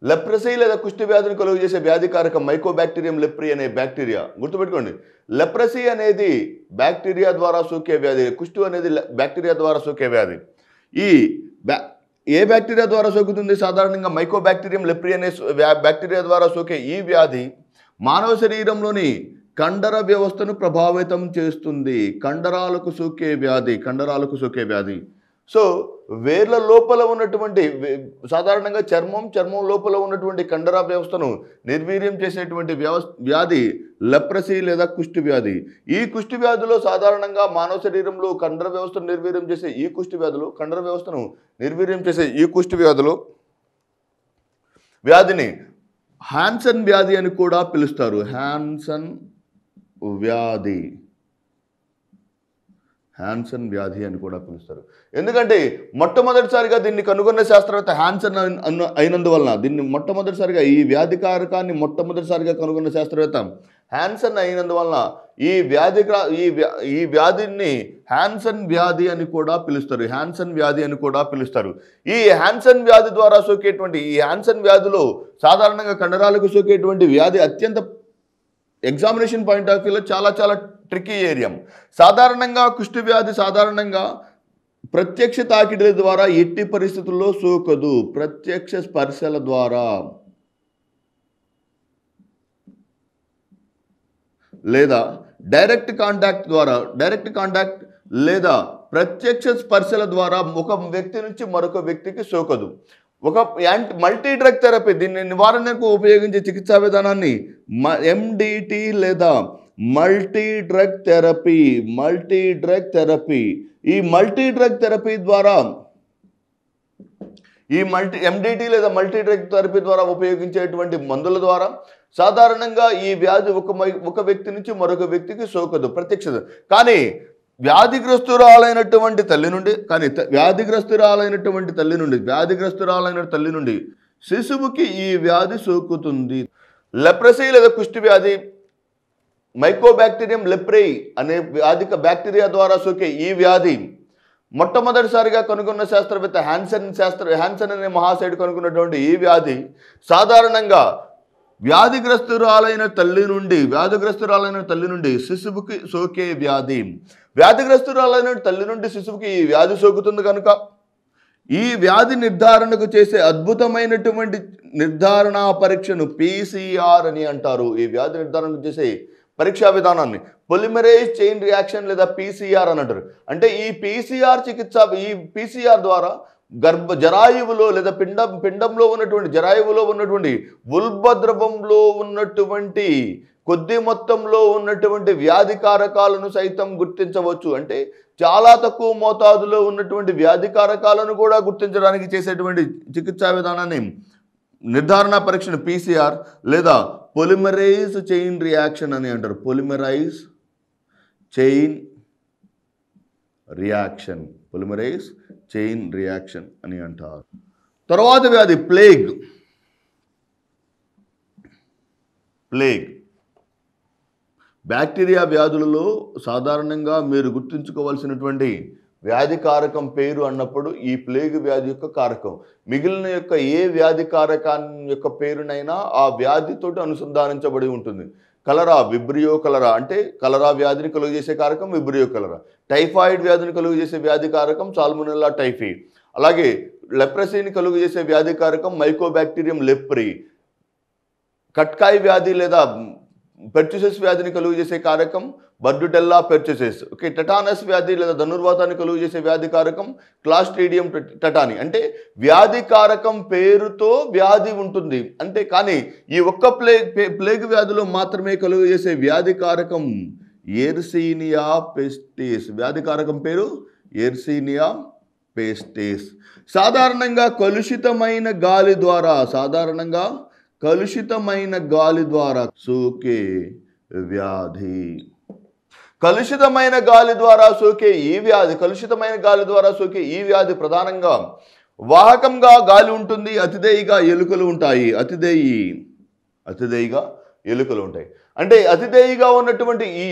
లెప్రసీ లేదా కుష్టి వ్యాధిని కలుగు చేసే వ్యాధికారకం మైకోబాక్టీరియం లెప్రీ అనే బ్యాక్టీరియా. గుర్తుపెట్టుకోండి, లెప్రసీ అనేది బ్యాక్టీరియా ద్వారా సోకే వ్యాధి, కుష్టు అనేది బ్యాక్టీరియా ద్వారా సోకే వ్యాధి. ఏ బ్యాక్టీరియా ద్వారా సోకుతుంది? సాధారణంగా మైకోబాక్టీరియం లెప్రీ అనే బ్యాక్టీరియా ద్వారా సోకే ఈ వ్యాధి మానవ శరీరంలోని కండర వ్యవస్థను ప్రభావితం చేస్తుంది. కండరాలకు సోకే వ్యాధి. సో వేర్ల లోపల ఉన్నటువంటి, సాధారణంగా చర్మం లోపల ఉన్నటువంటి కండర వ్యవస్థను నిర్వీర్యం చేసేటువంటి వ్యాధి లెప్రసీ లేదా కుష్టి వ్యాధి. ఈ కుష్టి వ్యాధిలో సాధారణంగా మానవ శరీరంలో కండర వ్యవస్థను నిర్వీర్యం చేసే ఈ కుష్టి వ్యాధిలో వ్యాధిని హాన్సన్ వ్యాధి అని కూడా పిలుస్తారు. హాన్సన్ వ్యాధి అని కూడా పిలుస్తారు. ఎందుకంటే మొట్టమొదటిసారిగా దీన్ని కనుగొన్న శాస్త్రవేత్త హాన్సన్ అయినందువలన, ఈ వ్యాధికారకాన్ని మొట్టమొదటిసారిగా కనుగొన్న శాస్త్రవేత్త హాన్సన్ అయినందువలన ఈ వ్యాధిని హాన్సన్ వ్యాధి అని కూడా పిలుస్తారు. ఈ హాన్సన్ వ్యాధి ద్వారా సోకేటువంటి ఈ హాన్సన్ వ్యాధిలో సాధారణంగా కండరాలకు సోకేటువంటి వ్యాధి అత్యంత ఎగ్జామినేషన్ పాయింట్ ఆఫ్ వ్యూలో చాలా ట్రికీ ఏరియా. సాధారణంగా కుష్టి వ్యాధి ప్రత్యక్ష తాకిడిల ద్వారా ఎట్టి పరిస్థితుల్లో సోకదు. ప్రత్యక్ష స్పర్శల ద్వారా లేదా డైరెక్ట్ కాంటాక్ట్ లేదా ప్రత్యక్ష స్పర్శల ద్వారా ఒక వ్యక్తి నుంచి మరొక వ్యక్తికి సోకదు. ఒక మల్టీ డ్రగ్ థెరపీ, దీన్ని నివారణకు ఉపయోగించే చికిత్సా విధానాన్ని MDT లేదా మల్టీ డ్రగ్ థెరపీ. ఈ మల్టీ డ్రగ్ థెరపీ ద్వారా MDT లేదా మల్టీ డ్రగ్ థెరపీ ద్వారా ఉపయోగించేటువంటి మందుల ద్వారా సాధారణంగా ఈ వ్యాధి ఒక వ్యక్తి నుంచి మరొక వ్యక్తికి సోకదు, ప్రత్యక్ష. కానీ వ్యాధిగ్రస్తురాలైన తల్లి నుండి శిశువుకి ఈ వ్యాధి సోకుతుంది. లెప్రసీ లేదా కుష్టి వ్యాధి, మైకోబాక్టీరియం లెప్రేయి అనే బ్యాక్టీరియా ద్వారా సోకే ఈ వ్యాధి మొట్టమొదటిసారిగా కనుగొన్న శాస్త్రవేత్త హ్యాన్సన్ అనే మహాశయుడు కనుగొన్నటువంటి ఈ వ్యాధి సాధారణంగా వ్యాధిగ్రస్తురాలైన తల్లి నుండి శిశువుకి సోకే వ్యాధి. వ్యాధిగ్రస్తురాలైన తల్లి నుండి శిశువుకి ఈ వ్యాధి సోకుతుంది కనుక ఈ వ్యాధి నిర్ధారణకు చేసే అద్భుతమైనటువంటి నిర్ధారణ పరీక్షను PCR అని అంటారు. ఈ వ్యాధి నిర్ధారణకు చేసే పరీక్షా విధానాన్ని పొలిమరేజ్ చైన్ రియాక్షన్ లేదా PCR అని అంటారు. అంటే ఈ PCR ద్వారా జరాయువులో లేదా పిండంలో ఉన్నటువంటి ఉల్బద్రవంలో ఉన్నటువంటి కొద్ది మొత్తంలో ఉన్నటువంటి వ్యాధికారకాలను సైతం గుర్తించవచ్చు. అంటే చాలా తక్కువ మోతాదులో ఉన్నటువంటి వ్యాధికారకాలను కూడా గుర్తించడానికి చేసేటువంటి చికిత్సా విధానాన్ని నిర్ధారణ పరీక్షను PCR లేదా పొలిమరేజ్ చైన్ రియాక్షన్ అని అంటారు. పొలిమరేజ్ చైన్ రియాక్షన్ అని అంటారు. తర్వాత వ్యాధి ప్లేగ్. బ్యాక్టీరియా వ్యాధులలో సాధారణంగా మీరు గుర్తుంచుకోవాల్సినటువంటి వ్యాధి కారకం పేరు అన్నప్పుడు ఈ ప్లేగ్ వ్యాధి యొక్క కారకం. మిగిలిన యొక్క ఏ వ్యాధి కారకాన్ని యొక్క పేరునైనా ఆ వ్యాధితోటి అనుసంధానించబడి ఉంటుంది. కలరా, విబ్రియో కలరా అంటే కలరా వ్యాధిని కలుగజేసే కారకం విబ్రియో కలరా. టైఫాయిడ్ వ్యాధిని కలుగజేసే వ్యాధి కారకం సాల్మోనెల్లా టైఫీ. అలాగే లెప్రసీని కలుగజేసే వ్యాధి కారకం మైకోబాక్టీరియం లెప్రీ. కట్కాయ్ వ్యాధి లేదా పెర్చుసెస్ వ్యాధిని కలుగజేసే కారకం బర్డుటెల్లా పెర్చుసెస్. ఓకే, టెటానస్ వ్యాధి లేదా ధనుర్వాతాన్ని కలుగజేసే వ్యాధి కారకం క్లాస్ట్రీడియం టెటాని. అంటే వ్యాధి కారకం పేరుతో వ్యాధి ఉంటుంది. అంటే కానీ ఈ ఒక్క ప్లేగ్ వ్యాధిలో మాత్రమే కలుగజేసే వ్యాధి కారకం ఎర్సీనియా పెస్టిస్. వ్యాధి కారకం పేరు ఎర్సీనియా పెస్టిస్. సాధారణంగా కలుషితమైన గాలి ద్వారా సోకే వ్యాధి. కలుషితమైన గాలి ద్వారా సోకే ఈ వ్యాధి ప్రధానంగా వాహకంగా గాలి ఉంటుంది. అతిదేయిగా ఎలుకలు ఉంటాయి. అంటే అతిదేయిగా ఉన్నటువంటి ఈ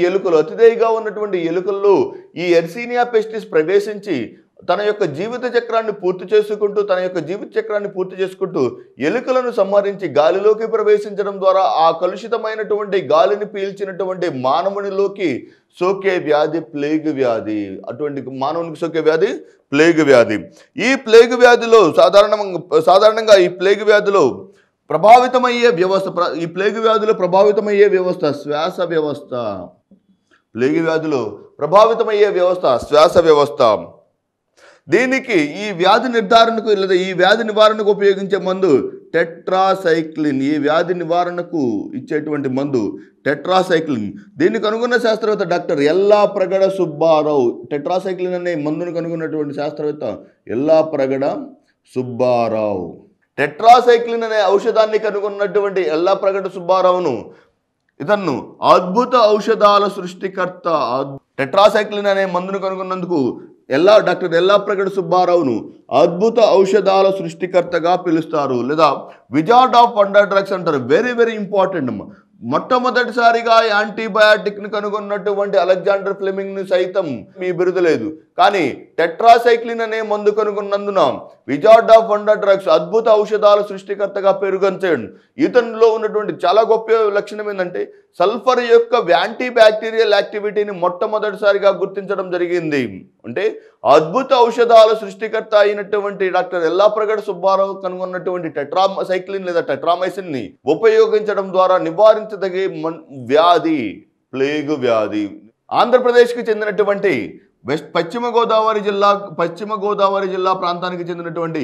ఎలుకల్లో ఈ ఎర్సీనియా పెస్టిస్ ప్రవేశించి తన యొక్క జీవిత చక్రాన్ని పూర్తి చేసుకుంటూ ఎలుకలను సంహరించి గాలిలోకి ప్రవేశించడం ద్వారా ఆ కలుషితమైనటువంటి గాలిని పీల్చినటువంటి మానవునిలోకి సోకే వ్యాధి ప్లేగ్ వ్యాధి. అటువంటి మానవునికి సోకే వ్యాధి ప్లేగ్ వ్యాధి. ఈ ప్లేగ్ వ్యాధిలో సాధారణంగా ఈ ప్లేగ్ వ్యాధిలో ప్రభావితమయ్యే వ్యవస్థ శ్వాస వ్యవస్థ. దీనికి ఈ వ్యాధి నిర్ధారణకు లేదా ఈ వ్యాధి నివారణకు ఉపయోగించే మందు టెట్రాసైక్లిన్. ఈ వ్యాధి నివారణకు ఇచ్చేటువంటి మందు టెట్రాసైక్లిన్. దీన్ని కనుగొన్న శాస్త్రవేత్త డాక్టర్ ఎల్లాప్రగడ సుబ్బారావు. టెట్రాసైక్లిన్ అనే మందును కనుగొన్నటువంటి శాస్త్రవేత్త ఎల్లాప్రగడ సుబ్బారావు. టెట్రాసైక్లిన్ అనే ఔషధాన్ని కనుగొన్నటువంటి ఎల్లాప్రగడ సుబ్బారావును ఇతను అద్భుత ఔషధాల సృష్టికర్త. టెట్రాసైక్లిన్ అనే మందును కనుగొన్నందుకు డాక్టర్ ఎల్లాప్రగడ సుబ్బారావును అద్భుత ఔషధాల సృష్టికర్తగా పిలుస్తారు లేదా విజార్డ్ ఆఫ్ వండర్ డ్రగ్స్ అంటారు. Very very important. మొట్టమొదటిసారిగా యాంటీబయాటిక్ని కనుగొన్నటువంటి అలెగ్జాండర్ ఫ్లెమింగ్ని సైతం మీ బిరుదు లేదు. కానీ టెట్రాసైక్లిన్ అనే మందు కనుగొన్నందున విజార్డ్ ఆఫ్ వండర్ డ్రగ్స్ అద్భుత ఔషధాల సృష్టికర్తగా పేరుగొంచాడు. ఇతనిలో ఉన్నటువంటి చాలా గొప్ప లక్షణం ఏంటంటే సల్ఫర్ యొక్క యాంటీ బ్యాక్టీరియల్ యాక్టివిటీని మొట్టమొదటిసారిగా గుర్తించడం జరిగింది. అంటే అద్భుత ఔషధాల సృష్టికర్త అయినటువంటి డాక్టర్ ఎల్లాప్రగడ సుబ్బారావు కనుగొన్నటువంటి టెట్రాసైక్లిన్ లేదా టెట్రామైసిన్ని ఉపయోగించడం ద్వారా నివారించదగే వ్యాధి ప్లేగు వ్యాధి. ఆంధ్రప్రదేశ్కి చెందినటువంటి పశ్చిమ గోదావరి జిల్లా ప్రాంతానికి చెందినటువంటి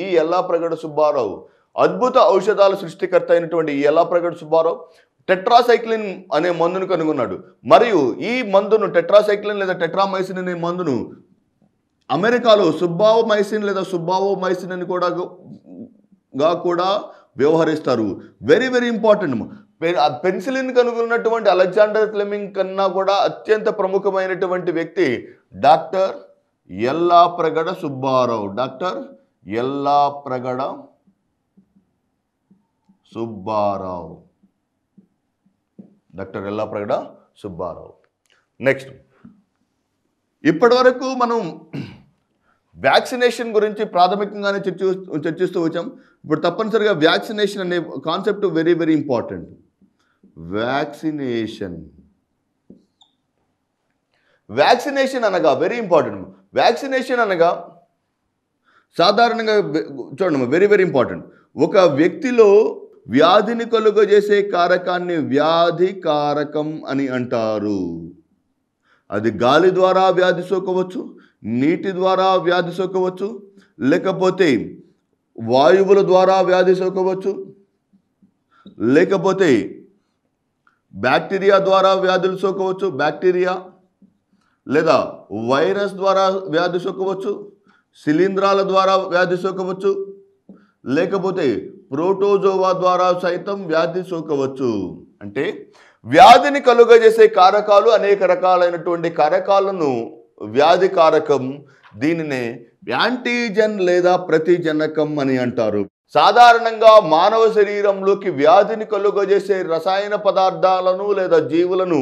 ఈ ఎల్లాప్రగడ సుబ్బారావు అద్భుత ఔషధాల సృష్టికర్త అయినటువంటి ఈ ఎల్లాప్రగడ సుబ్బారావు టెట్రాసైక్లిన్ అనే మందును కనుగొన్నాడు. మరియు ఈ మందును టెట్రాసైక్లిన్ లేదా టెట్రామైసిన్ అనే మందును అమెరికాలో సుబ్బావోమైసిన్ అని కూడా వ్యవహరిస్తారు. Very very important. పెన్సిలిన్ కనుగొన్నటువంటి అలెగ్జాండర్ ఫ్లెమింగ్ కన్నా కూడా అత్యంత ప్రముఖమైనటువంటి వ్యక్తి డాక్టర్ ఎల్లాప్రగడ సుబ్బారావు. నెక్స్ట్, ఇప్పటి వరకు మనం వ్యాక్సినేషన్ గురించి ప్రాథమికంగానే చర్చిస్తూ వచ్చాం. ఇప్పుడు తప్పనిసరిగా వ్యాక్సినేషన్ అనే concept very very important. Vaccination అనగా వెరీ ఇంపార్టెంట్. వ్యాక్సినేషన్ అనగా సాధారణంగా చూడండి, వెరీ వెరీ ఇంపార్టెంట్. ఒక వ్యక్తిలో వ్యాధిని కలుగజేసే కారకాన్ని వ్యాధి కారకం అని అంటారు. అది గాలి ద్వారా వ్యాధి సోకవచ్చు, నీటి ద్వారా వ్యాధి సోకవచ్చు, లేకపోతే వాయువుల ద్వారా వ్యాధి సోకవచ్చు, లేకపోతే బ్యాక్టీరియా ద్వారా వ్యాధులు సోకవచ్చు, లేదా వైరస్ ద్వారా వ్యాధి సోకవచ్చు, శిలీంధ్రాల ద్వారా వ్యాధి సోకవచ్చు, లేకపోతే ప్రోటోజోవా ద్వారా సైతం వ్యాధి సోకవచ్చు. అంటే వ్యాధిని కలుగజేసే కారకాలు అనేక రకాలైనటువంటి కారకాలను వ్యాధి కారకం, దీనినే యాంటీజెన్ లేదా ప్రతిజనకం అని అంటారు. సాధారణంగా మానవ శరీరంలోకి వ్యాధిని కలుగజేసే రసాయన పదార్థాలను లేదా జీవులను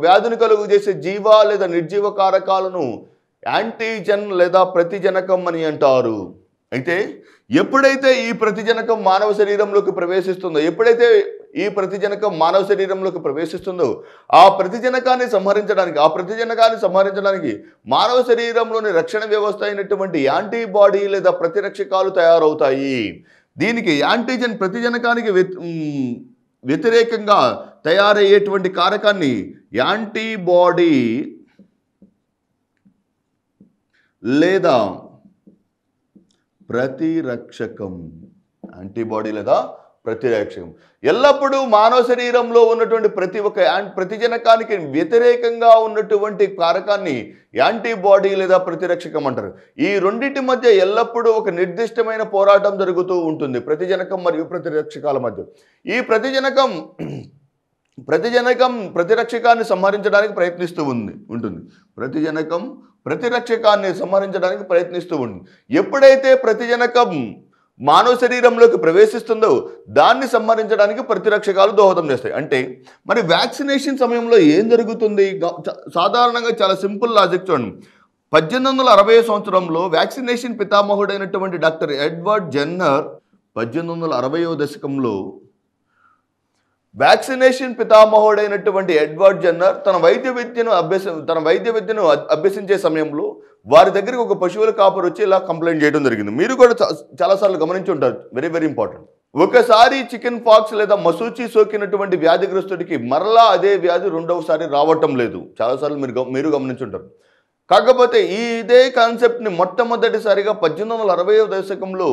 వ్యాధిని కలుగజేసే జీవ లేదా నిర్జీవ కారకాలను యాంటీజెన్ లేదా ప్రతిజనకం అని అంటారు. అయితే ఎప్పుడైతే ఈ ప్రతిజనకం మానవ శరీరంలోకి ప్రవేశిస్తుందో ఆ ప్రతిజనకాన్ని సంహరించడానికి మానవ శరీరంలోని రక్షణ వ్యవస్థ అయినటువంటి యాంటీబాడీ లేదా ప్రతిరక్షకాలు తయారవుతాయి. దీనికి యాంటీజెన్ ప్రతిజనకానికి వ్యతిరేకంగా తయారయ్యేటువంటి కారకాన్ని యాంటీబాడీ లేదా ప్రతిరక్షకం ఎల్లప్పుడూ మానవ శరీరంలో ఉన్నటువంటి ప్రతిజనకానికి వ్యతిరేకంగా ఉన్నటువంటి కారకాన్ని యాంటీబాడీ లేదా ప్రతిరక్షకం అంటారు. ఈ రెండింటి మధ్య ఎల్లప్పుడూ ఒక నిర్దిష్టమైన పోరాటం జరుగుతూ ఉంటుంది, ప్రతిజనకం మరియు ప్రతిరక్షకాల మధ్య. ఈ ప్రతిజనకం ప్రతిరక్షకాన్ని సంహరించడానికి ప్రయత్నిస్తూ ఉంటుంది. ఎప్పుడైతే ప్రతిజనకం మానవ శరీరంలోకి ప్రవేశిస్తుందో దాన్ని సంహరించడానికి ప్రతిరక్షకాలు దోహదం చేస్తాయి. అంటే మరి వ్యాక్సినేషన్ సమయంలో ఏం జరుగుతుంది? సాధారణంగా చాలా సింపుల్ లాజిక్ చూడండి. 1860 సంవత్సరంలో వ్యాక్సినేషన్ పితామహుడైనటువంటి డాక్టర్ ఎడ్వర్డ్ జెన్నర్ 1860వ దశకంలో తన వైద్య విద్యను అభ్యసించే సమయంలో వారి దగ్గరికి ఒక పశువుల కాపరి వచ్చి ఇలా కంప్లైంట్ చేయడం జరిగింది. మీరు కూడా చాలాసార్లు గమనించి ఉంటారు. Very very important. ఒకసారి చికెన్ పాక్స్ లేదా మసూచి సోకినటువంటి వ్యాధిగ్రస్తుడికి మరలా అదే వ్యాధి రెండవసారి రావటం లేదు. చాలాసార్లు మీరు గమనించుంటారు. కాకపోతే ఇదే కాన్సెప్ట్ని మొట్టమొదటిసారిగా 1860వ దశకంలో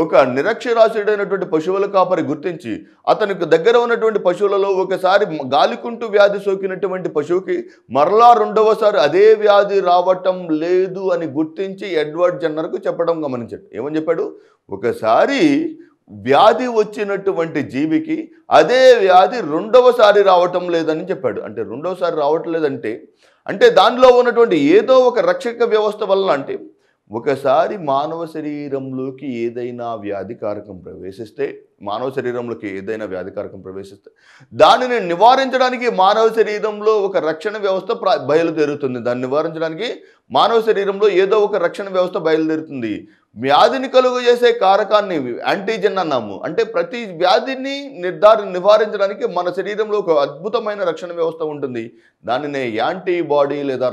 ఒక నిరక్షరాస్యుడైనటువంటి పశువుల కాపరి గుర్తించి అతనికి దగ్గర ఉన్నటువంటి పశువులలో ఒకసారి గాలికుంటు వ్యాధి సోకినటువంటి పశువుకి మరలా రెండవసారి అదే వ్యాధి రావటం లేదు అని గుర్తించి ఎడ్వర్డ్ జెన్నర్కు చెప్పడం గమనించాడు. ఏమని చెప్పాడు? ఒకసారి వ్యాధి వచ్చినటువంటి జీవికి అదే వ్యాధి రెండవసారి రావటం లేదని చెప్పాడు. అంటే రెండవసారి రావటం లేదంటే దానిలో ఉన్నటువంటి ఏదో ఒక రక్షక వ్యవస్థ వల్ల, అంటే ఒకసారి మానవ శరీరంలోకి ఏదైనా వ్యాధి కారకం ప్రవేశిస్తే మానవ శరీరంలోకి ఏదైనా వ్యాధికారకం ప్రవేశిస్తే దానిని నివారించడానికి మానవ శరీరంలో ఒక రక్షణ వ్యవస్థ బయలుదేరుతుంది. దాన్ని నివారించడానికి మానవ శరీరంలో ఏదో ఒక రక్షణ వ్యవస్థ బయలుదేరుతుంది. వ్యాధిని కలుగజేసే కారకాన్ని యాంటీజెన్ అన్నాము. అంటే ప్రతి వ్యాధిని నివారించడానికి మన శరీరంలో ఒక అద్భుతమైన రక్షణ వ్యవస్థ ఉంటుంది. దానినే యాంటీబాడీ లేదా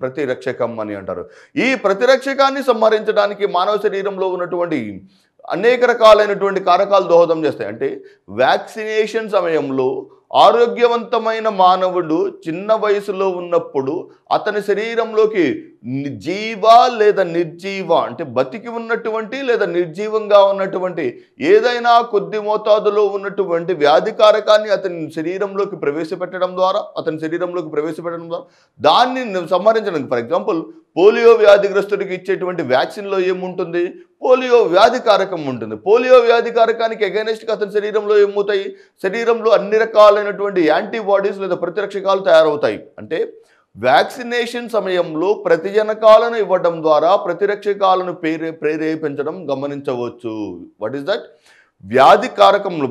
ప్రతిరక్షకం అని అంటారు. ఈ ప్రతిరక్షకాన్ని సంహరించడానికి మానవ శరీరంలో ఉన్నటువంటి అనేక రకాలైనటువంటి కారకాలు దోహదం చేస్తాయి. అంటే వ్యాక్సినేషన్ సమయంలో ఆరోగ్యవంతమైన మానవుడు చిన్న వయసులో ఉన్నప్పుడు అతని శరీరంలోకి జీవ లేదా నిర్జీవ అంటే బతికి ఉన్నటువంటి లేదా నిర్జీవంగా ఉన్నటువంటి ఏదైనా కొద్ది మోతాదులో ఉన్నటువంటి వ్యాధికారకాన్ని అతని శరీరంలోకి ప్రవేశపెట్టడం ద్వారా దాన్ని సంహరించడానికి, ఫర్ ఎగ్జాంపుల్ పోలియో వ్యాధిగ్రస్తుడికి ఇచ్చేటువంటి వ్యాక్సిన్లో ఏముంటుంది? పోలియో వ్యాధికారకం ఉంటుంది. పోలియో వ్యాధికారకానికి అగైనెస్ట్గా అతని శరీరంలో ఏమవుతాయి? శరీరంలో అన్ని రకాలైనటువంటి యాంటీబాడీస్ లేదా ప్రతిరక్షకాలు తయారవుతాయి. అంటే వ్యాక్సినేషన్ సమయంలో ప్రతిజనకాలను ఇవ్వడం ద్వారా ప్రతిరక్షకాలను ప్రేరేపించడం గమనించవచ్చు. What is that? వ్యాధికారకంలో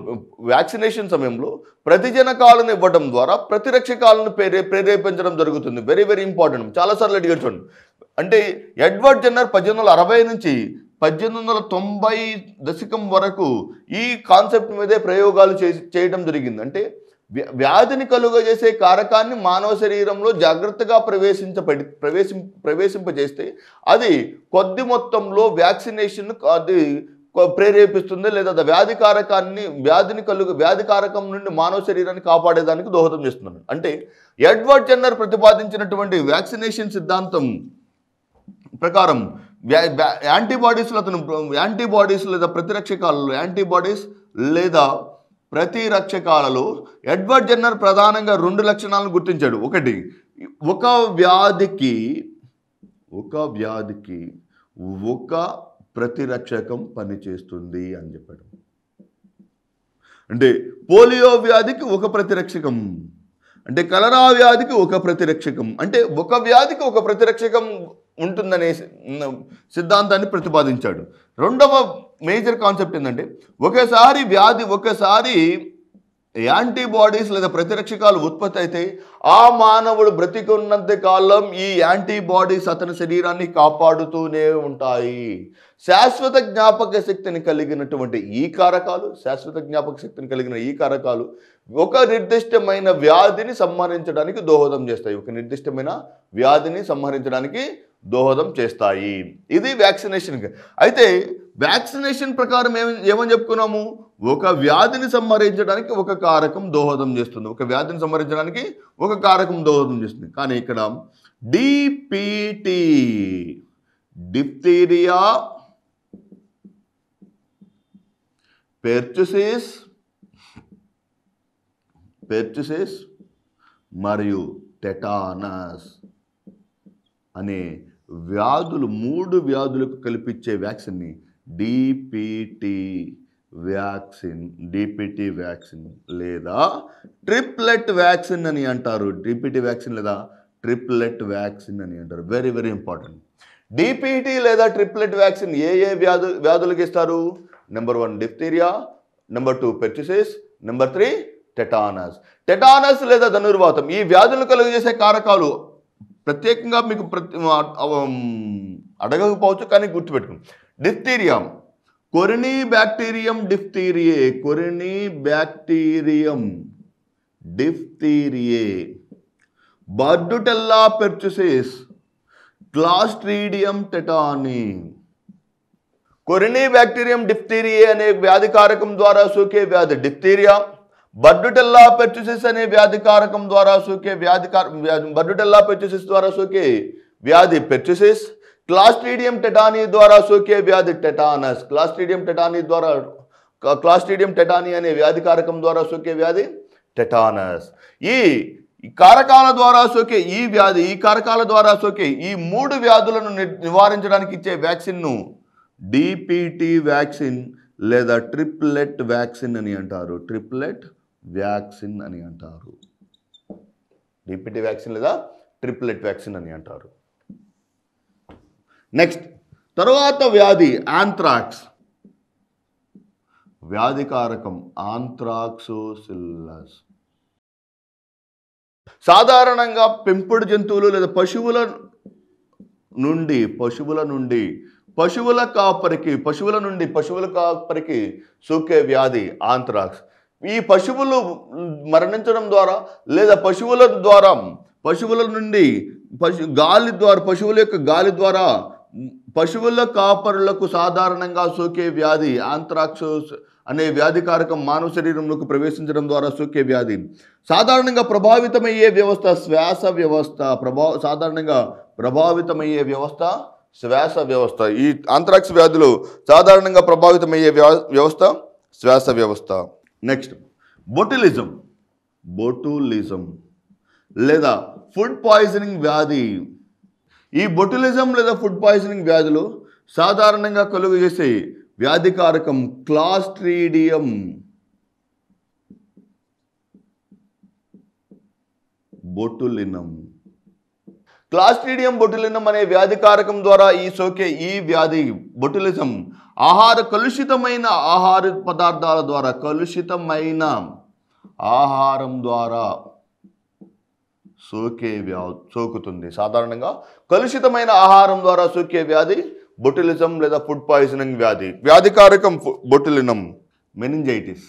వ్యాక్సినేషన్ సమయంలో ప్రతిజనకాలను ఇవ్వడం ద్వారా ప్రతిరక్షకాలను ప్రేరేపించడం జరుగుతుంది. Very very important. చాలాసార్లు అడిగారు చూడండి. అంటే ఎడ్వర్డ్ జెన్నర్ 1860 నుంచి 1890 దశకం వరకు ఈ కాన్సెప్ట్ మీదే ప్రయోగాలు చేయడం జరిగింది. అంటే వ్యాధిని కలుగజేసే కారకాన్ని మానవ శరీరంలో జాగ్రత్తగా ప్రవేశింపజేస్తే అది కొద్ది మొత్తంలో వ్యాక్సినేషన్ అది ప్రేరేపిస్తుంది, లేదా వ్యాధికారకం నుండి మానవ శరీరాన్ని కాపాడేదానికి దోహదం చేస్తున్నాడు. అంటే ఎడ్వర్డ్ జెన్నర్ ప్రతిపాదించినటువంటి వ్యాక్సినేషన్ సిద్ధాంతం ప్రకారం యాంటీబాడీస్ లేదా ప్రతిరక్షకాలలో ఎడ్వర్డ్ జెన్నర్ ప్రధానంగా 2 లక్షణాలను గుర్తించాడు. ఒకటి, ఒక వ్యాధికి ఒక ప్రతిరక్షకం పనిచేస్తుంది అని చెప్పాడు. అంటే పోలియో వ్యాధికి ఒక ప్రతిరక్షకం, అంటే కలరా వ్యాధికి ఒక ప్రతిరక్షకం, అంటే ఒక వ్యాధికి ఒక ప్రతిరక్షకం ఉంటుందనే సిద్ధాంతాన్ని ప్రతిపాదించాడు. రెండవ మేజర్ కాన్సెప్ట్ ఏంటంటే ఒకసారి యాంటీబాడీస్ లేదా ప్రతిరక్షకాలు ఉత్పత్తి అయితే ఆ మానవుడు బ్రతికున్నంత కాలం ఈ యాంటీబాడీస్ అతని శరీరాన్ని కాపాడుతూనే ఉంటాయి. శాశ్వత జ్ఞాపక శక్తిని కలిగిన ఈ కారకాలు ఒక నిర్దిష్టమైన వ్యాధిని సంహరించడానికి దోహదం చేస్తాయి. ఇది వ్యాక్సినేషన్. అయితే వ్యాక్సినేషన్ ప్రకారం ఏమని చెప్పుకున్నాము? ఒక వ్యాధిని సంహరించడానికి ఒక కారకం దోహదం చేస్తుంది. కానీ ఇక్కడ డిపిటి, డిప్తీరియా, పెర్చుసిస్ మరియు టెటానస్ అనే వ్యాధులు 3 వ్యాధులకు కల్పించే వ్యాక్సిన్ని డిపిటి వ్యాక్సిన్ లేదా ట్రిప్లెట్ వ్యాక్సిన్ అని అంటారు. Very very important. డిపిటి లేదా ట్రిప్లెట్ వ్యాక్సిన్ ఏ వ్యాధులకు ఇస్తారు? Number 1 diphtheria, number 2 pertussis, number 3 tetanus లేదా ధనుర్వాతం. ఈ వ్యాధులు కలుగజేసే కారకాలు ప్రత్యేకంగా మీకు అడగకపోవచ్చు, కానీ గుర్తుపెట్టుకోండి. Diphtheria, Corynebacterium diphtheriae, Bordetella pertussis, Clostridium tetani. Corynebacterium diphtheriae అనే వ్యాధికారకం ద్వారా సోకే వ్యాధి డిప్తీరియా, బర్డుటెల్లా పెర్చుసిస్ అనే వ్యాధికారకం ద్వారా సోకే వ్యాధి పెర్చుసిస్, క్లాస్ట్రీడియం టెటానీ ద్వారా సోకే వ్యాధి టెటానస్. క్లాస్ట్రీడియం టెటానీ అనే వ్యాధికారకం ద్వారా సోకే వ్యాధి టెటానస్. ఈ కారకాల ద్వారా సోకే ఈ 3 వ్యాధులను నివారించడానికి ఇచ్చే వ్యాక్సిన్ను డిపిటి వ్యాక్సిన్ లేదా ట్రిప్లెట్ వ్యాక్సిన్ అని అంటారు. డిపిటి వ్యాక్సిన్ లేదా ట్రిప్లెట్ వ్యాక్సిన్ అని అంటారు. నెక్స్ట్, తరువాత వ్యాధి యాంథ్రాక్స్. వ్యాధికారకం ఆంత్రాక్సోసిల్లస్. సాధారణంగా పెంపుడు జంతువులు లేదా పశువుల నుండి పశువుల కాపరికి సోకే వ్యాధి ఆంత్రాక్స్. ఈ పశువులు మరణించడం ద్వారా లేదా పశువుల యొక్క గాలి ద్వారా పశువుల కాపరులకు సాధారణంగా సోకే వ్యాధి ఆంత్రాక్సోస్ అనే వ్యాధికారకం మానవ శరీరంలోకి ప్రవేశించడం ద్వారా సోకే వ్యాధి. సాధారణంగా ప్రభావితమయ్యే వ్యవస్థ శ్వాస వ్యవస్థ. ఈ ఆంత్రాక్స్ వ్యాధులు సాధారణంగా ప్రభావితమయ్యే వ్యవస్థ శ్వాస వ్యవస్థ. నెక్స్ట్ బొటులిజం లేదా ఫుడ్ పాయిజనింగ్ వ్యాధి. ఈ బొటులిజం లేదా ఫుడ్ పాయిజనింగ్ వ్యాధులు సాధారణంగా కలుగజేసే వ్యాధికారకం క్లాస్ట్రీడియం బొటులినం. క్లాస్ట్రీడియం బొటులినం అనే వ్యాధికారకం ద్వారా ఈ వ్యాధి బొటులిజం కలుషితమైన ఆహార పదార్థాల ద్వారా కలుషితమైన ఆహారం ద్వారా సోకుతుంది. సాధారణంగా కలుషితమైన ఆహారం ద్వారా సోకే వ్యాధి బొటులిజం లేదా ఫుడ్ పాయిజనింగ్ వ్యాధి. వ్యాధికారకం botulinum. Meningitis.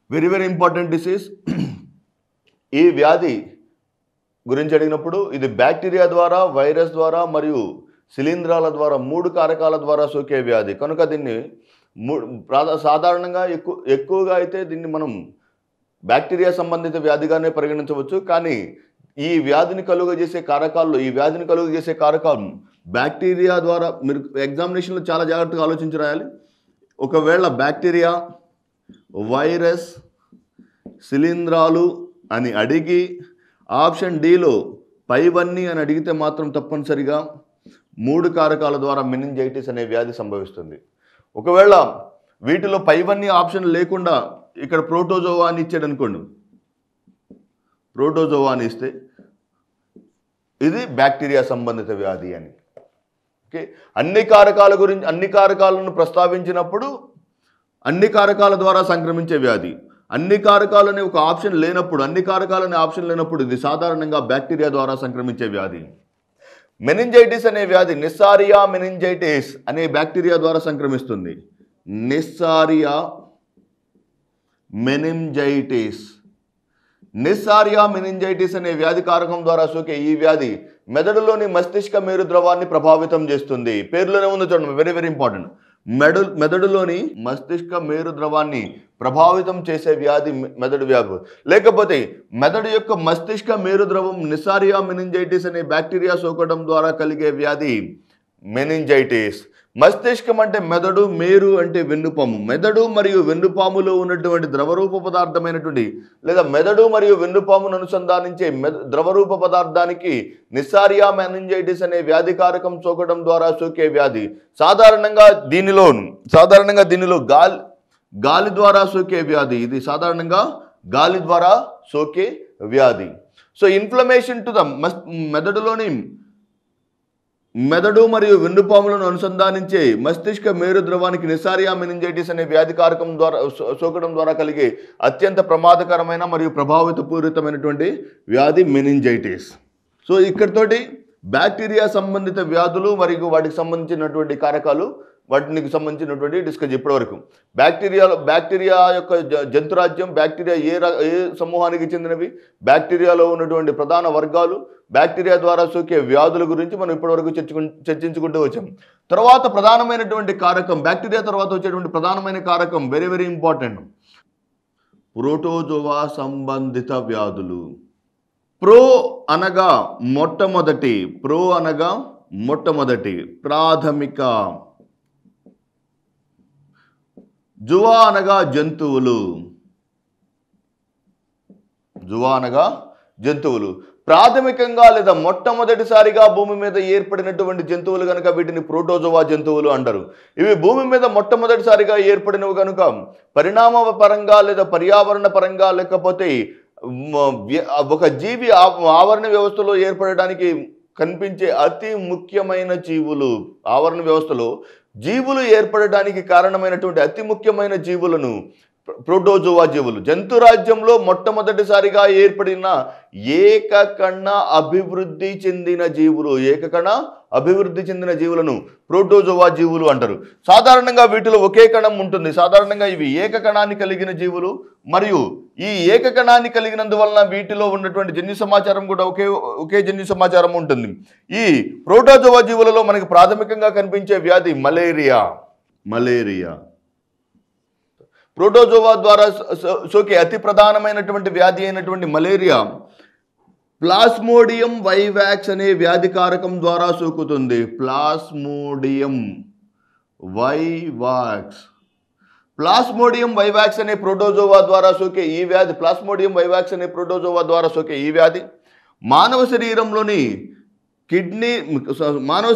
Very very important disease. ఈ వ్యాధి గురించి అడిగినప్పుడు ఇది బ్యాక్టీరియా ద్వారా, వైరస్ ద్వారా మరియు శిలీంధ్రాల ద్వారా 3 కారకాల ద్వారా సోకే వ్యాధి. కనుక దీన్ని సాధారణంగా ఎక్కువగా అయితే దీన్ని మనం బ్యాక్టీరియా సంబంధిత వ్యాధిగానే పరిగణించవచ్చు. కానీ ఈ వ్యాధిని కలుగజేసే కారకాలు బ్యాక్టీరియా ద్వారా మీరు ఎగ్జామినేషన్లో చాలా జాగ్రత్తగా ఆలోచించి రాయాలి. ఒకవేళ బ్యాక్టీరియా, వైరస్, శిలీంధ్రాలు అని అడిగి ఆప్షన్ డిలో పైవన్నీ అని అడిగితే మాత్రం తప్పనిసరిగా 3 కారకాల ద్వారా మెనింజైటిస్ అనే వ్యాధి సంభవిస్తుంది. ఒకవేళ వీటిలో పైవన్నీ ఆప్షన్ లేకుండా ఇక్కడ ప్రోటోజోవా అని ఇచ్చాడు అనుకోండి, ప్రోటోజోవా అని ఇస్తే ఇది బ్యాక్టీరియా సంబంధిత వ్యాధి అని. ఓకే, అన్ని కారకాలను ప్రస్తావించినప్పుడు అన్ని కారకాల ద్వారా సంక్రమించే వ్యాధి. అన్ని కారకాలనే ఒక ఆప్షన్ లేనప్పుడు ఇది సాధారణంగా బ్యాక్టీరియా ద్వారా సంక్రమించే వ్యాధి. మెనింజైటిస్ అనే వ్యాధి నిస్సారియా మెనింజైటిస్ అనే బ్యాక్టీరియా ద్వారా సంక్రమిస్తుంది. నిస్సారియా మెనింజైటిస్ అనే వ్యాధి కారకం ద్వారా సోకే ఈ వ్యాధి మెదడులోని మస్తిష్క మేరు ద్రవాన్ని ప్రభావితం చేస్తుంది. పేరులోనే ఉంది చూడండి, వెరీ వెరీ ఇంపార్టెంట్. మెదడులోని మస్తిష్క మేరు ద్రవాన్ని ప్రభావితం చేసే వ్యాధి మెదడు వ్యాధి. లేకపోతే మెదడు యొక్క మస్తిష్క మేరు ద్రవం నిస్సారియా మెనింజైటిస్ అనే బ్యాక్టీరియా సోకడం ద్వారా కలిగే వ్యాధి మెనింజైటిస్. మస్తిష్కం అంటే మెదడు, మేరు అంటే వెన్నుపాము. మెదడు మరియు వెన్నుపాములో ఉన్నటువంటి ద్రవరూప పదార్థమైనటువంటి లేదా మెదడు మరియు వెన్నుపామును అనుసంధానించే ద్రవరూప పదార్థానికి నిస్సారియా మెనింజైటిస్ అనే వ్యాధికారకం సోకడం ద్వారా సోకే వ్యాధి. సాధారణంగా దీనిలో గాలి ద్వారా సోకే వ్యాధి. ఇది సాధారణంగా గాలి ద్వారా సోకే వ్యాధి. సో ఇన్ఫ్లమేషన్ టు ద మెదడు మరియు వెన్నుపాములను అనుసంధానించే మస్తిష్క మేరు ద్రవానికి నిస్సారియా మెనింజైటిస్ అనే వ్యాధికారకం ద్వారా సోకడం ద్వారా కలిగే అత్యంత ప్రమాదకరమైన మరియు ప్రభావితపూరితమైనటువంటి వ్యాధి మెనింజైటిస్. సో ఇక్కడితోటి బ్యాక్టీరియా సంబంధిత వ్యాధులు మరియు వాటికి సంబంధించినటువంటి కారకాలు, వాటికి సంబంధించినటువంటి డిస్కస్ ఇప్పటివరకు. బ్యాక్టీరియా యొక్క జంతురాజ్యం, బ్యాక్టీరియా ఏ సమూహానికి చెందినవి, బ్యాక్టీరియాలో ఉన్నటువంటి ప్రధాన వర్గాలు, బ్యాక్టీరియా ద్వారా సోకే వ్యాధుల గురించి మనం ఇప్పటివరకు చర్చించుకుంటూ వచ్చాం. తర్వాత ప్రధానమైనటువంటి కారకం, బ్యాక్టీరియా తర్వాత వచ్చేటువంటి ప్రధానమైన కారకం వెరీ వెరీ ఇంపార్టెంట్, ప్రోటోజోవా సంబంధిత వ్యాధులు. ప్రో అనగా మొట్టమొదటి ప్రాథమిక, జువా అనగా జంతువులు. ప్రాథమికంగా లేదా మొట్టమొదటిసారిగా భూమి మీద ఏర్పడినటువంటి జంతువులు కనుక వీటిని ప్రోటోజోవా జంతువులు అంటారు. ఇవి భూమి మీద మొట్టమొదటిసారిగా ఏర్పడినవి కనుక పరిణామ పరంగా లేదా పర్యావరణ పరంగా లేకపోతే ఒక జీవి ఆవరణ వ్యవస్థలో ఏర్పడడానికి కనిపించే అతి ముఖ్యమైన జీవులు. ఆవరణ వ్యవస్థలో జీవులు ఏర్పడడానికి కారణమైనటువంటి అతి ముఖ్యమైన జీవులను ప్రోటోజోవా జీవులు. జంతురాజ్యంలో మొట్టమొదటిసారిగా ఏర్పడిన ఏకకణ అభివృద్ధి చెందిన జీవులు, ఏకకణ అభివృద్ధి చెందిన జీవులను ప్రోటోజోవా జీవులు అంటారు. సాధారణంగా వీటిలో ఒకే కణం ఉంటుంది. సాధారణంగా ఇవి ఏకకణాన్ని కలిగిన జీవులు. మరియు ఈ ఏకకణాన్ని కలిగినందువలన వీటిలో ఉన్నటువంటి జన్యు సమాచారం కూడా ఒకే జన్యు సమాచారం ఉంటుంది. ఈ ప్రోటోజోవా జీవులలో మనకి ప్రాథమికంగా కనిపించే వ్యాధి మలేరియా. ప్రోటోజోవా ద్వారా సోకే అతి ప్రధానమైనటువంటి వ్యాధి అయినటువంటి మలేరియా ప్లాస్మోడియం వైవాక్స్ అనే వ్యాధి కారకం ద్వారా సోకుతుంది. ప్లాస్మోడియం వైవాక్స్ అనే ప్రోటోజోవా ద్వారా సోకే ఈ వ్యాధి, ప్లాస్మోడియం వైవాక్స్ అనే ప్రోటోజోవా ద్వారా సోకే ఈ వ్యాధి మానవ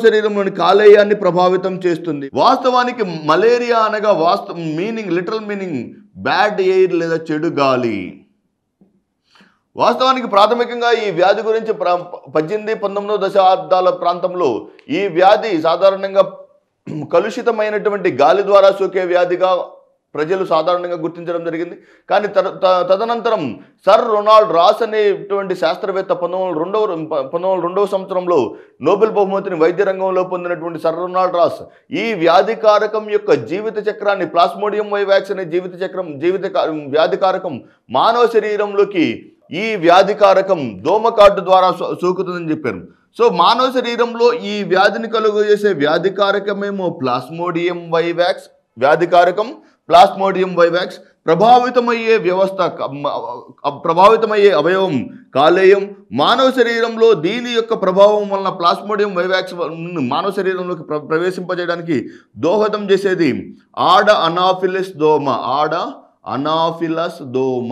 శరీరంలోని కాలేయాన్ని ప్రభావితం చేస్తుంది. వాస్తవానికి మలేరియా అనగా లిటరల్ మీనింగ్ బ్యాడ్ ఎయిర్ లేదా చెడు గాలి. వాస్తవానికి ప్రాథమికంగా ఈ వ్యాధి గురించి 18-19 దశాబ్దాల ప్రాంతంలో ఈ వ్యాధి సాధారణంగా కలుషితమైనటువంటి గాలి ద్వారా సోకే వ్యాధిగా ప్రజలు సాధారణంగా గుర్తించడం జరిగింది. కానీ తదనంతరం సర్ రొనాల్డ్ రాస్ అనేటువంటి శాస్త్రవేత్త 1902 సంవత్సరంలో నోబెల్ బహుమతిని వైద్య రంగంలో పొందినటువంటి సర్ రొనాల్డ్ రాస్ ఈ వ్యాధి కారకం యొక్క జీవిత చక్రాన్ని, ప్లాస్మోడియం వైవాక్స్ అనే వ్యాధి కారకం మానవ శరీరంలోకి ఈ వ్యాధి కారకం దోమకాటు ద్వారా సోకుతుందని చెప్పారు. సో మానవ శరీరంలో ఈ వ్యాధిని కలుగజేసే వ్యాధి కారకమేమో ప్లాస్మోడియం వైవాక్స్. ప్రభావితమయ్యే అవయవం కాలేయం. మానవ శరీరంలో దీని యొక్క ప్రభావం వలన ప్లాస్మోడియం వైవాక్స్ మానవ శరీరంలోకి ప్రవేశింపజేయడానికి దోహదం చేసేది ఆడ అనాఫిలస్ దోమ.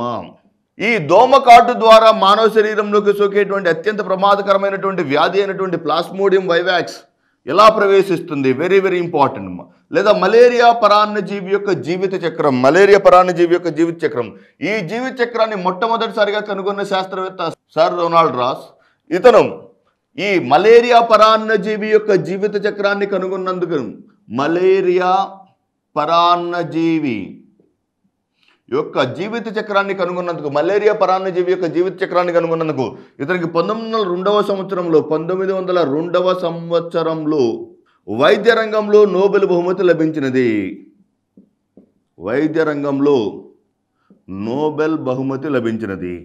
ఈ దోమకాటు ద్వారా మానవ శరీరంలోకి సోకేటువంటి అత్యంత ప్రమాదకరమైనటువంటి వ్యాధి అయినటువంటి ప్లాస్మోడియం వైవాక్స్ ఎలా ప్రవేశిస్తుంది? Very very important. లేదా మలేరియా పరాన్నజీవి యొక్క జీవిత చక్రం. ఈ జీవిత చక్రాన్ని మొట్టమొదటిసారిగా కనుగొన్న శాస్త్రవేత్త సర్ రొనాల్డ్ రాస్. ఇతను ఈ మలేరియా పరాన్నజీవి యొక్క జీవిత చక్రాన్ని కనుగొన్నందుకు మలేరియా పరాన్నజీవి యొక్క జీవిత చక్రాన్ని కనుగొన్నందుకు ఇతనికి 1902 సంవత్సరంలో వైద్య రంగంలో నోబెల్ బహుమతి లభించినది.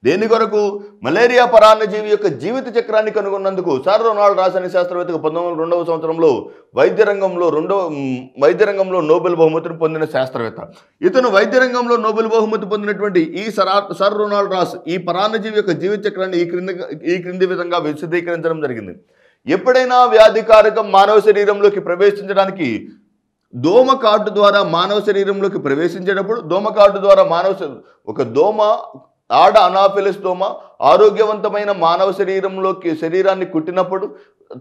దేని కొరకు? మలేరియా పరాన్నజీవి యొక్క జీవిత చక్రాన్ని కనుగొన్నందుకు సర్ రొనాల్డ్ రాస్ అనే శాస్త్రవేత్తకు 1902 సంవత్సరంలో వైద్య రంగంలో నోబెల్ బహుమతిని పొందిన శాస్త్రవేత్త. ఇతను వైద్య రంగంలో నోబెల్ బహుమతి పొందినటువంటి ఈ సర్ రొనాల్డ్ రాస్ ఈ పరాన్నజీవి యొక్క జీవిత చక్రాన్ని ఈ క్రింది విధంగా విశదీకరించడం జరిగింది. ఎప్పుడైనా వ్యాధి కారకం మానవ శరీరంలోకి ప్రవేశించడానికి దోమకాటు ద్వారా మానవ శరీరంలోకి ప్రవేశించేటప్పుడు ఒక దోమ ఆడ అనాఫిలస్ దోమ ఆరోగ్యవంతమైన మానవ శరీరాన్ని కుట్టినప్పుడు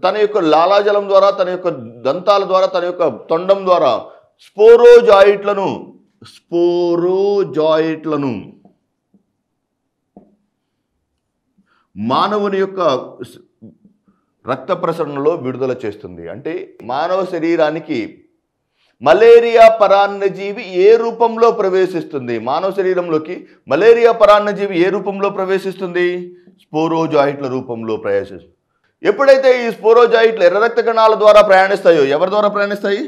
తన యొక్క లాలాజలం ద్వారా, తన యొక్క దంతాల ద్వారా, తన యొక్క తొండం ద్వారా స్పోరోజాయిట్లను మానవుని యొక్క రక్త ప్రసరణలో విడుదల చేస్తుంది. అంటే మానవ శరీరానికి మలేరియా పరాన్నజీవి ఏ రూపంలో ప్రవేశిస్తుంది? మానవ శరీరంలోకి మలేరియా పరాన్నజీవి ఏ రూపంలో ప్రవేశిస్తుంది? స్పోరోజాయిట్ల రూపంలో ప్రవేశిస్తుంది. ఎప్పుడైతే ఈ స్పోరోజాయిట్లు ఎర్ర రక్త కణాల ద్వారా ప్రయాణిస్తాయో, ఎవరి ద్వారా ప్రయాణిస్తాయి?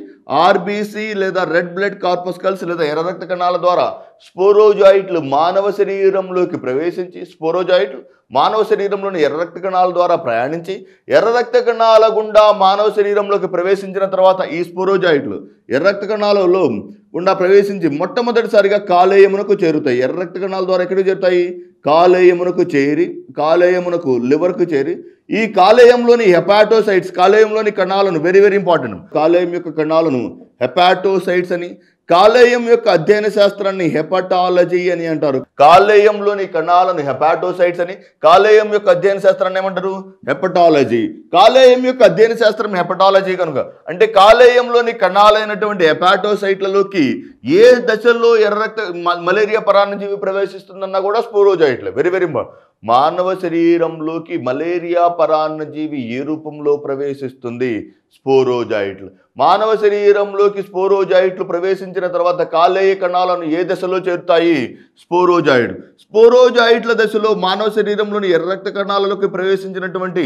ఆర్బీసీ లేదా రెడ్ బ్లడ్ కార్పస్కల్స్ లేదా ఎర్ర రక్త కణాల ద్వారా స్పోరోజాయిట్లు మానవ శరీరంలోకి ప్రవేశించి, మానవ శరీరంలోని ఎర్ర రక్త కణాల ద్వారా ప్రయాణించి, ఎర్ర రక్త కణాల గుండా మానవ శరీరంలోకి ప్రవేశించిన తర్వాత ఈ స్పోరోజాయిట్లు ఎర్ర రక్త కణాలలో గుండా ప్రవేశించి మొట్టమొదటిసారిగా కాలేయమునకు చేరుతాయి. ఎర్ర రక్త కణాల ద్వారా ఎక్కడికి చేరుతాయి? కాలేయమునకు లివర్కు చేరి ఈ కాలేయంలోని హెపాటోసైట్స్, కాలేయంలోని కణాలను వెరీ వెరీ ఇంపార్టెంట్, కాలేయం యొక్క కణాలను హెపాటోసైట్స్ అని, కాలేయం యొక్క అధ్యయన శాస్త్రాన్ని హెపటాలజీ అని అంటారు. కాలేయంలోని కణాలను హెపాటోసైట్స్ అని, కాలేయం యొక్క అధ్యయన శాస్త్రాన్ని ఏమంటారు? హెపటాలజీ. కాలేయం యొక్క అధ్యయన శాస్త్రం హెపటాలజీ కనుక అంటే కాలేయంలోని కణాలైనటువంటి హెపాటోసైట్లలోకి ఏ దశల్లో మలేరియా పరాన్నజీవి ప్రవేశిస్తుందన్నా కూడా స్పోరోజాయిట్లే. Very very important. మానవ శరీరంలోకి మలేరియా పరాన్నజీవి ఏ రూపంలో ప్రవేశిస్తుంది? స్పోరోజాయిట్లు. మానవ శరీరంలోకి స్పోరోజాయిట్లు ప్రవేశించిన తర్వాత కాలేయ కణాలను ఏ దశలో చేరుతాయి? స్పోరోజాయిడ్. స్పోరోజాయిట్ల దశలో మానవ శరీరంలోని ఎర్ర రక్త కణాలలోకి ప్రవేశించినటువంటి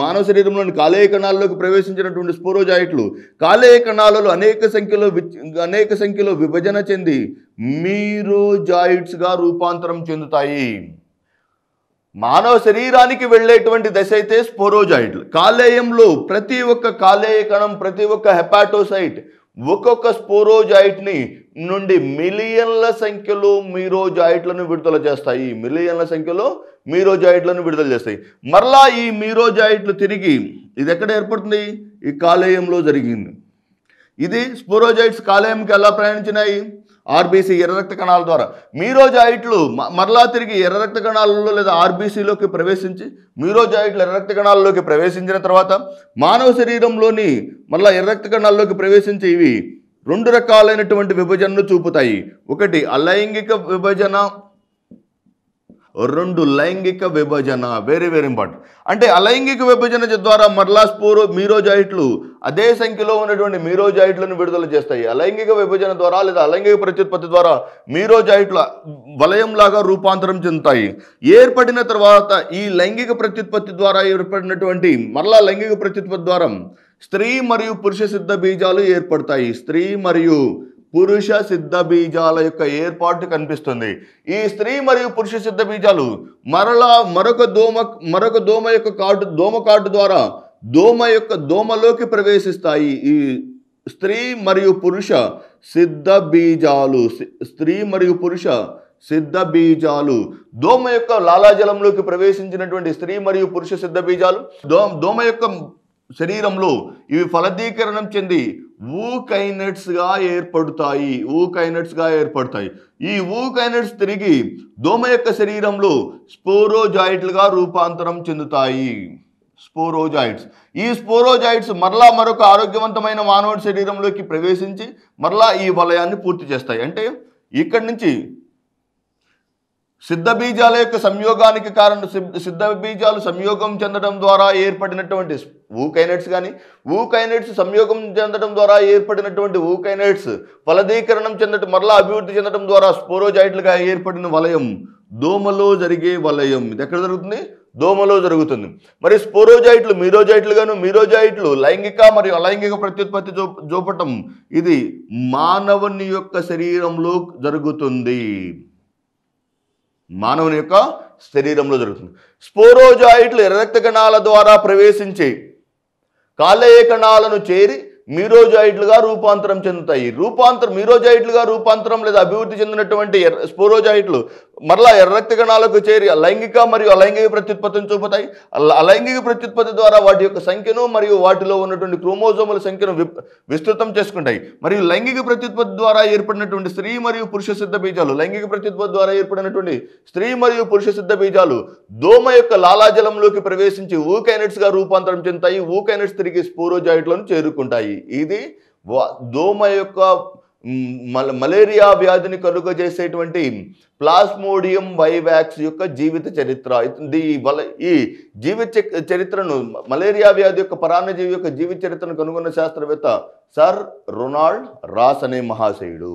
మానవ శరీరంలోని కాలేయ కణాలలోకి ప్రవేశించినటువంటి స్పోరోజాయిట్లు కాలేయ కణాలలో అనేక సంఖ్యలో విభజన చెంది మీరోజాయిట్స్గా రూపాంతరం చెందుతాయి. మానవ శరీరానికి వెళ్ళేటువంటి దశ అయితే స్పోరోజాయిట్లు. కాలేయంలో ప్రతి ఒక్క కాలేయ కణం, ప్రతి ఒక్క హెపాటోసైట్ ఒక్కొక్క స్పోరోజాయిట్ని నుండి మిలియన్ల సంఖ్యలో మీరోజాయిట్లను విడుదల చేస్తాయి. మిలియన్ల సంఖ్యలో మీరోజాయిట్లను విడుదల చేస్తాయి. మరలా ఈ మీరోజాయిట్లు తిరిగి ఇది ఎక్కడ ఏర్పడుతుంది? ఈ కాలేయంలో జరిగింది. ఇది స్పోరోజాయిట్స్ కాలేయంకి ఎలా ప్రయాణించినాయి? ఆర్బీసీ ఎర్ర రక్త కణాల ద్వారా. మీరోజాయిట్లు మరలా తిరిగి ఎర్ర రక్త కణాలలో లేదా ఆర్బీసీలోకి ప్రవేశించి మీరోజాయిట్లు ఎర్ర రక్త కణాలలోకి ప్రవేశించిన తర్వాత మానవ శరీరంలోని మరలా ఎర్ర రక్త కణాల్లోకి ప్రవేశించి ఇవి 2 రకాలైనటువంటి విభజనను చూపుతాయి. ఒకటి అలైంగిక విభజన, 2 లైంగిక విభజన. Very important. అంటే అలైంగిక విభజన ద్వారా మరలా మీరోజాయిట్లు అదే సంఖ్యలో ఉన్నటువంటి మీరోజాయిట్లను విడుదల చేస్తాయి. అలైంగిక విభజన ద్వారా లేదా అలైంగిక ప్రత్యుత్పత్తి ద్వారా మీరోజాయిట్లు వలయంలాగా రూపాంతరం చెందుతాయి. ఏర్పడిన తర్వాత ఈ లైంగిక ప్రత్యుత్పత్తి ద్వారా ఏర్పడినటువంటి మరలా లైంగిక ప్రత్యుత్పత్తి ద్వారా స్త్రీ మరియు పురుష సిద్ధ బీజాలు ఏర్పడతాయి. స్త్రీ మరియు పురుష సిద్ధ బీజాల యొక్క ఏర్పాటు కనిపిస్తుంది. ఈ స్త్రీ మరియు పురుష సిద్ధ బీజాలు మరలా మరొక దోమ యొక్క కాటు ద్వారా దోమలోకి ప్రవేశిస్తాయి. ఈ స్త్రీ మరియు పురుష సిద్ధ బీజాలు దోమ యొక్క లాలాజలంలోకి ప్రవేశించినటువంటి స్త్రీ మరియు పురుష సిద్ధ బీజాలు దోమ యొక్క శరీరంలో ఇవి ఫలదీకరణం చెంది ఊకైనెట్స్గా ఏర్పడతాయి. ఈ ఊకైనెట్స్ తిరిగి దోమ యొక్క శరీరంలో స్పోరోజాయిట్లుగా రూపాంతరం చెందుతాయి. ఈ స్పోరోజాయిట్స్ మరలా మరొక ఆరోగ్యవంతమైన మానవుడి శరీరంలోకి ప్రవేశించి మరలా ఈ వలయాన్ని పూర్తి చేస్తాయి. అంటే ఇక్కడి నుంచి సిద్ధ బీజాల యొక్క సంయోగానికి కారణం సిద్ధ బీజాలు సంయోగం చెందడం ద్వారా ఏర్పడినటువంటి ఊకైనెట్స్ కానీ సంయోగం చెందడం ద్వారా ఏర్పడినటువంటి ఊకైనెట్స్ ఫలదీకరణం చెందడం మరలా అభివృద్ధి చెందడం ద్వారా స్పోరోజాయిట్లుగా ఏర్పడిన వలయం దోమలో జరిగే వలయం. ఇది ఎక్కడ జరుగుతుంది? దోమలో జరుగుతుంది. మరి స్పోరోజాయిట్లు మీరోజాయిట్లు లైంగిక మరియు అలైంగిక ప్రత్యుత్పత్తి చూపటం ఇది మానవుని యొక్క శరీరంలో జరుగుతుంది. స్పోరోజాయిట్లు ఎర్ర రక్త కణాల ద్వారా ప్రవేశించి కాలేయ కణాలను చేరి మీరోజాయిట్లుగా రూపాంతరం చెందుతాయి. మీరోజాయిట్లుగా రూపాంతరం లేదా అభివృద్ధి చెందినటువంటి స్పోరోజాయిట్లు మరలా ఎర్ర రక్త కణాలకు చేరి లైంగిక మరియు అలైంగిక ప్రత్యుత్పత్తిని చూపుతాయి. అలైంగిక ప్రత్యుత్పత్తి ద్వారా వాటి యొక్క సంఖ్యను మరియు వాటిలో ఉన్నటువంటి క్రోమోజోముల సంఖ్యను విస్తృతం చేసుకుంటాయి. మరియు లైంగిక ప్రత్యుత్పత్తి ద్వారా ఏర్పడినటువంటి స్త్రీ మరియు పురుష సిద్ధ బీజాలు దోమ యొక్క లాలాజలంలోకి ప్రవేశించి ఊకైనెట్స్గా రూపాంతరం చెందుతాయి. ఊకైనెట్స్ తిరిగి స్పోరోజాయిట్లను చేరుకుంటాయి. ఇది దోమ యొక్క మలేరియా వ్యాధిని కలుగజేసేటువంటి ప్లాస్మోడియం వైవాక్స్ యొక్క జీవిత చరిత్ర. ఈ జీవిత చరిత్రను మలేరియా వ్యాధి యొక్క పరాన్నజీవి యొక్క జీవిత చరిత్రను కనుగొన్న శాస్త్రవేత్త సర్ రొనాల్డ్ రాస్ అనే మహాశయుడు.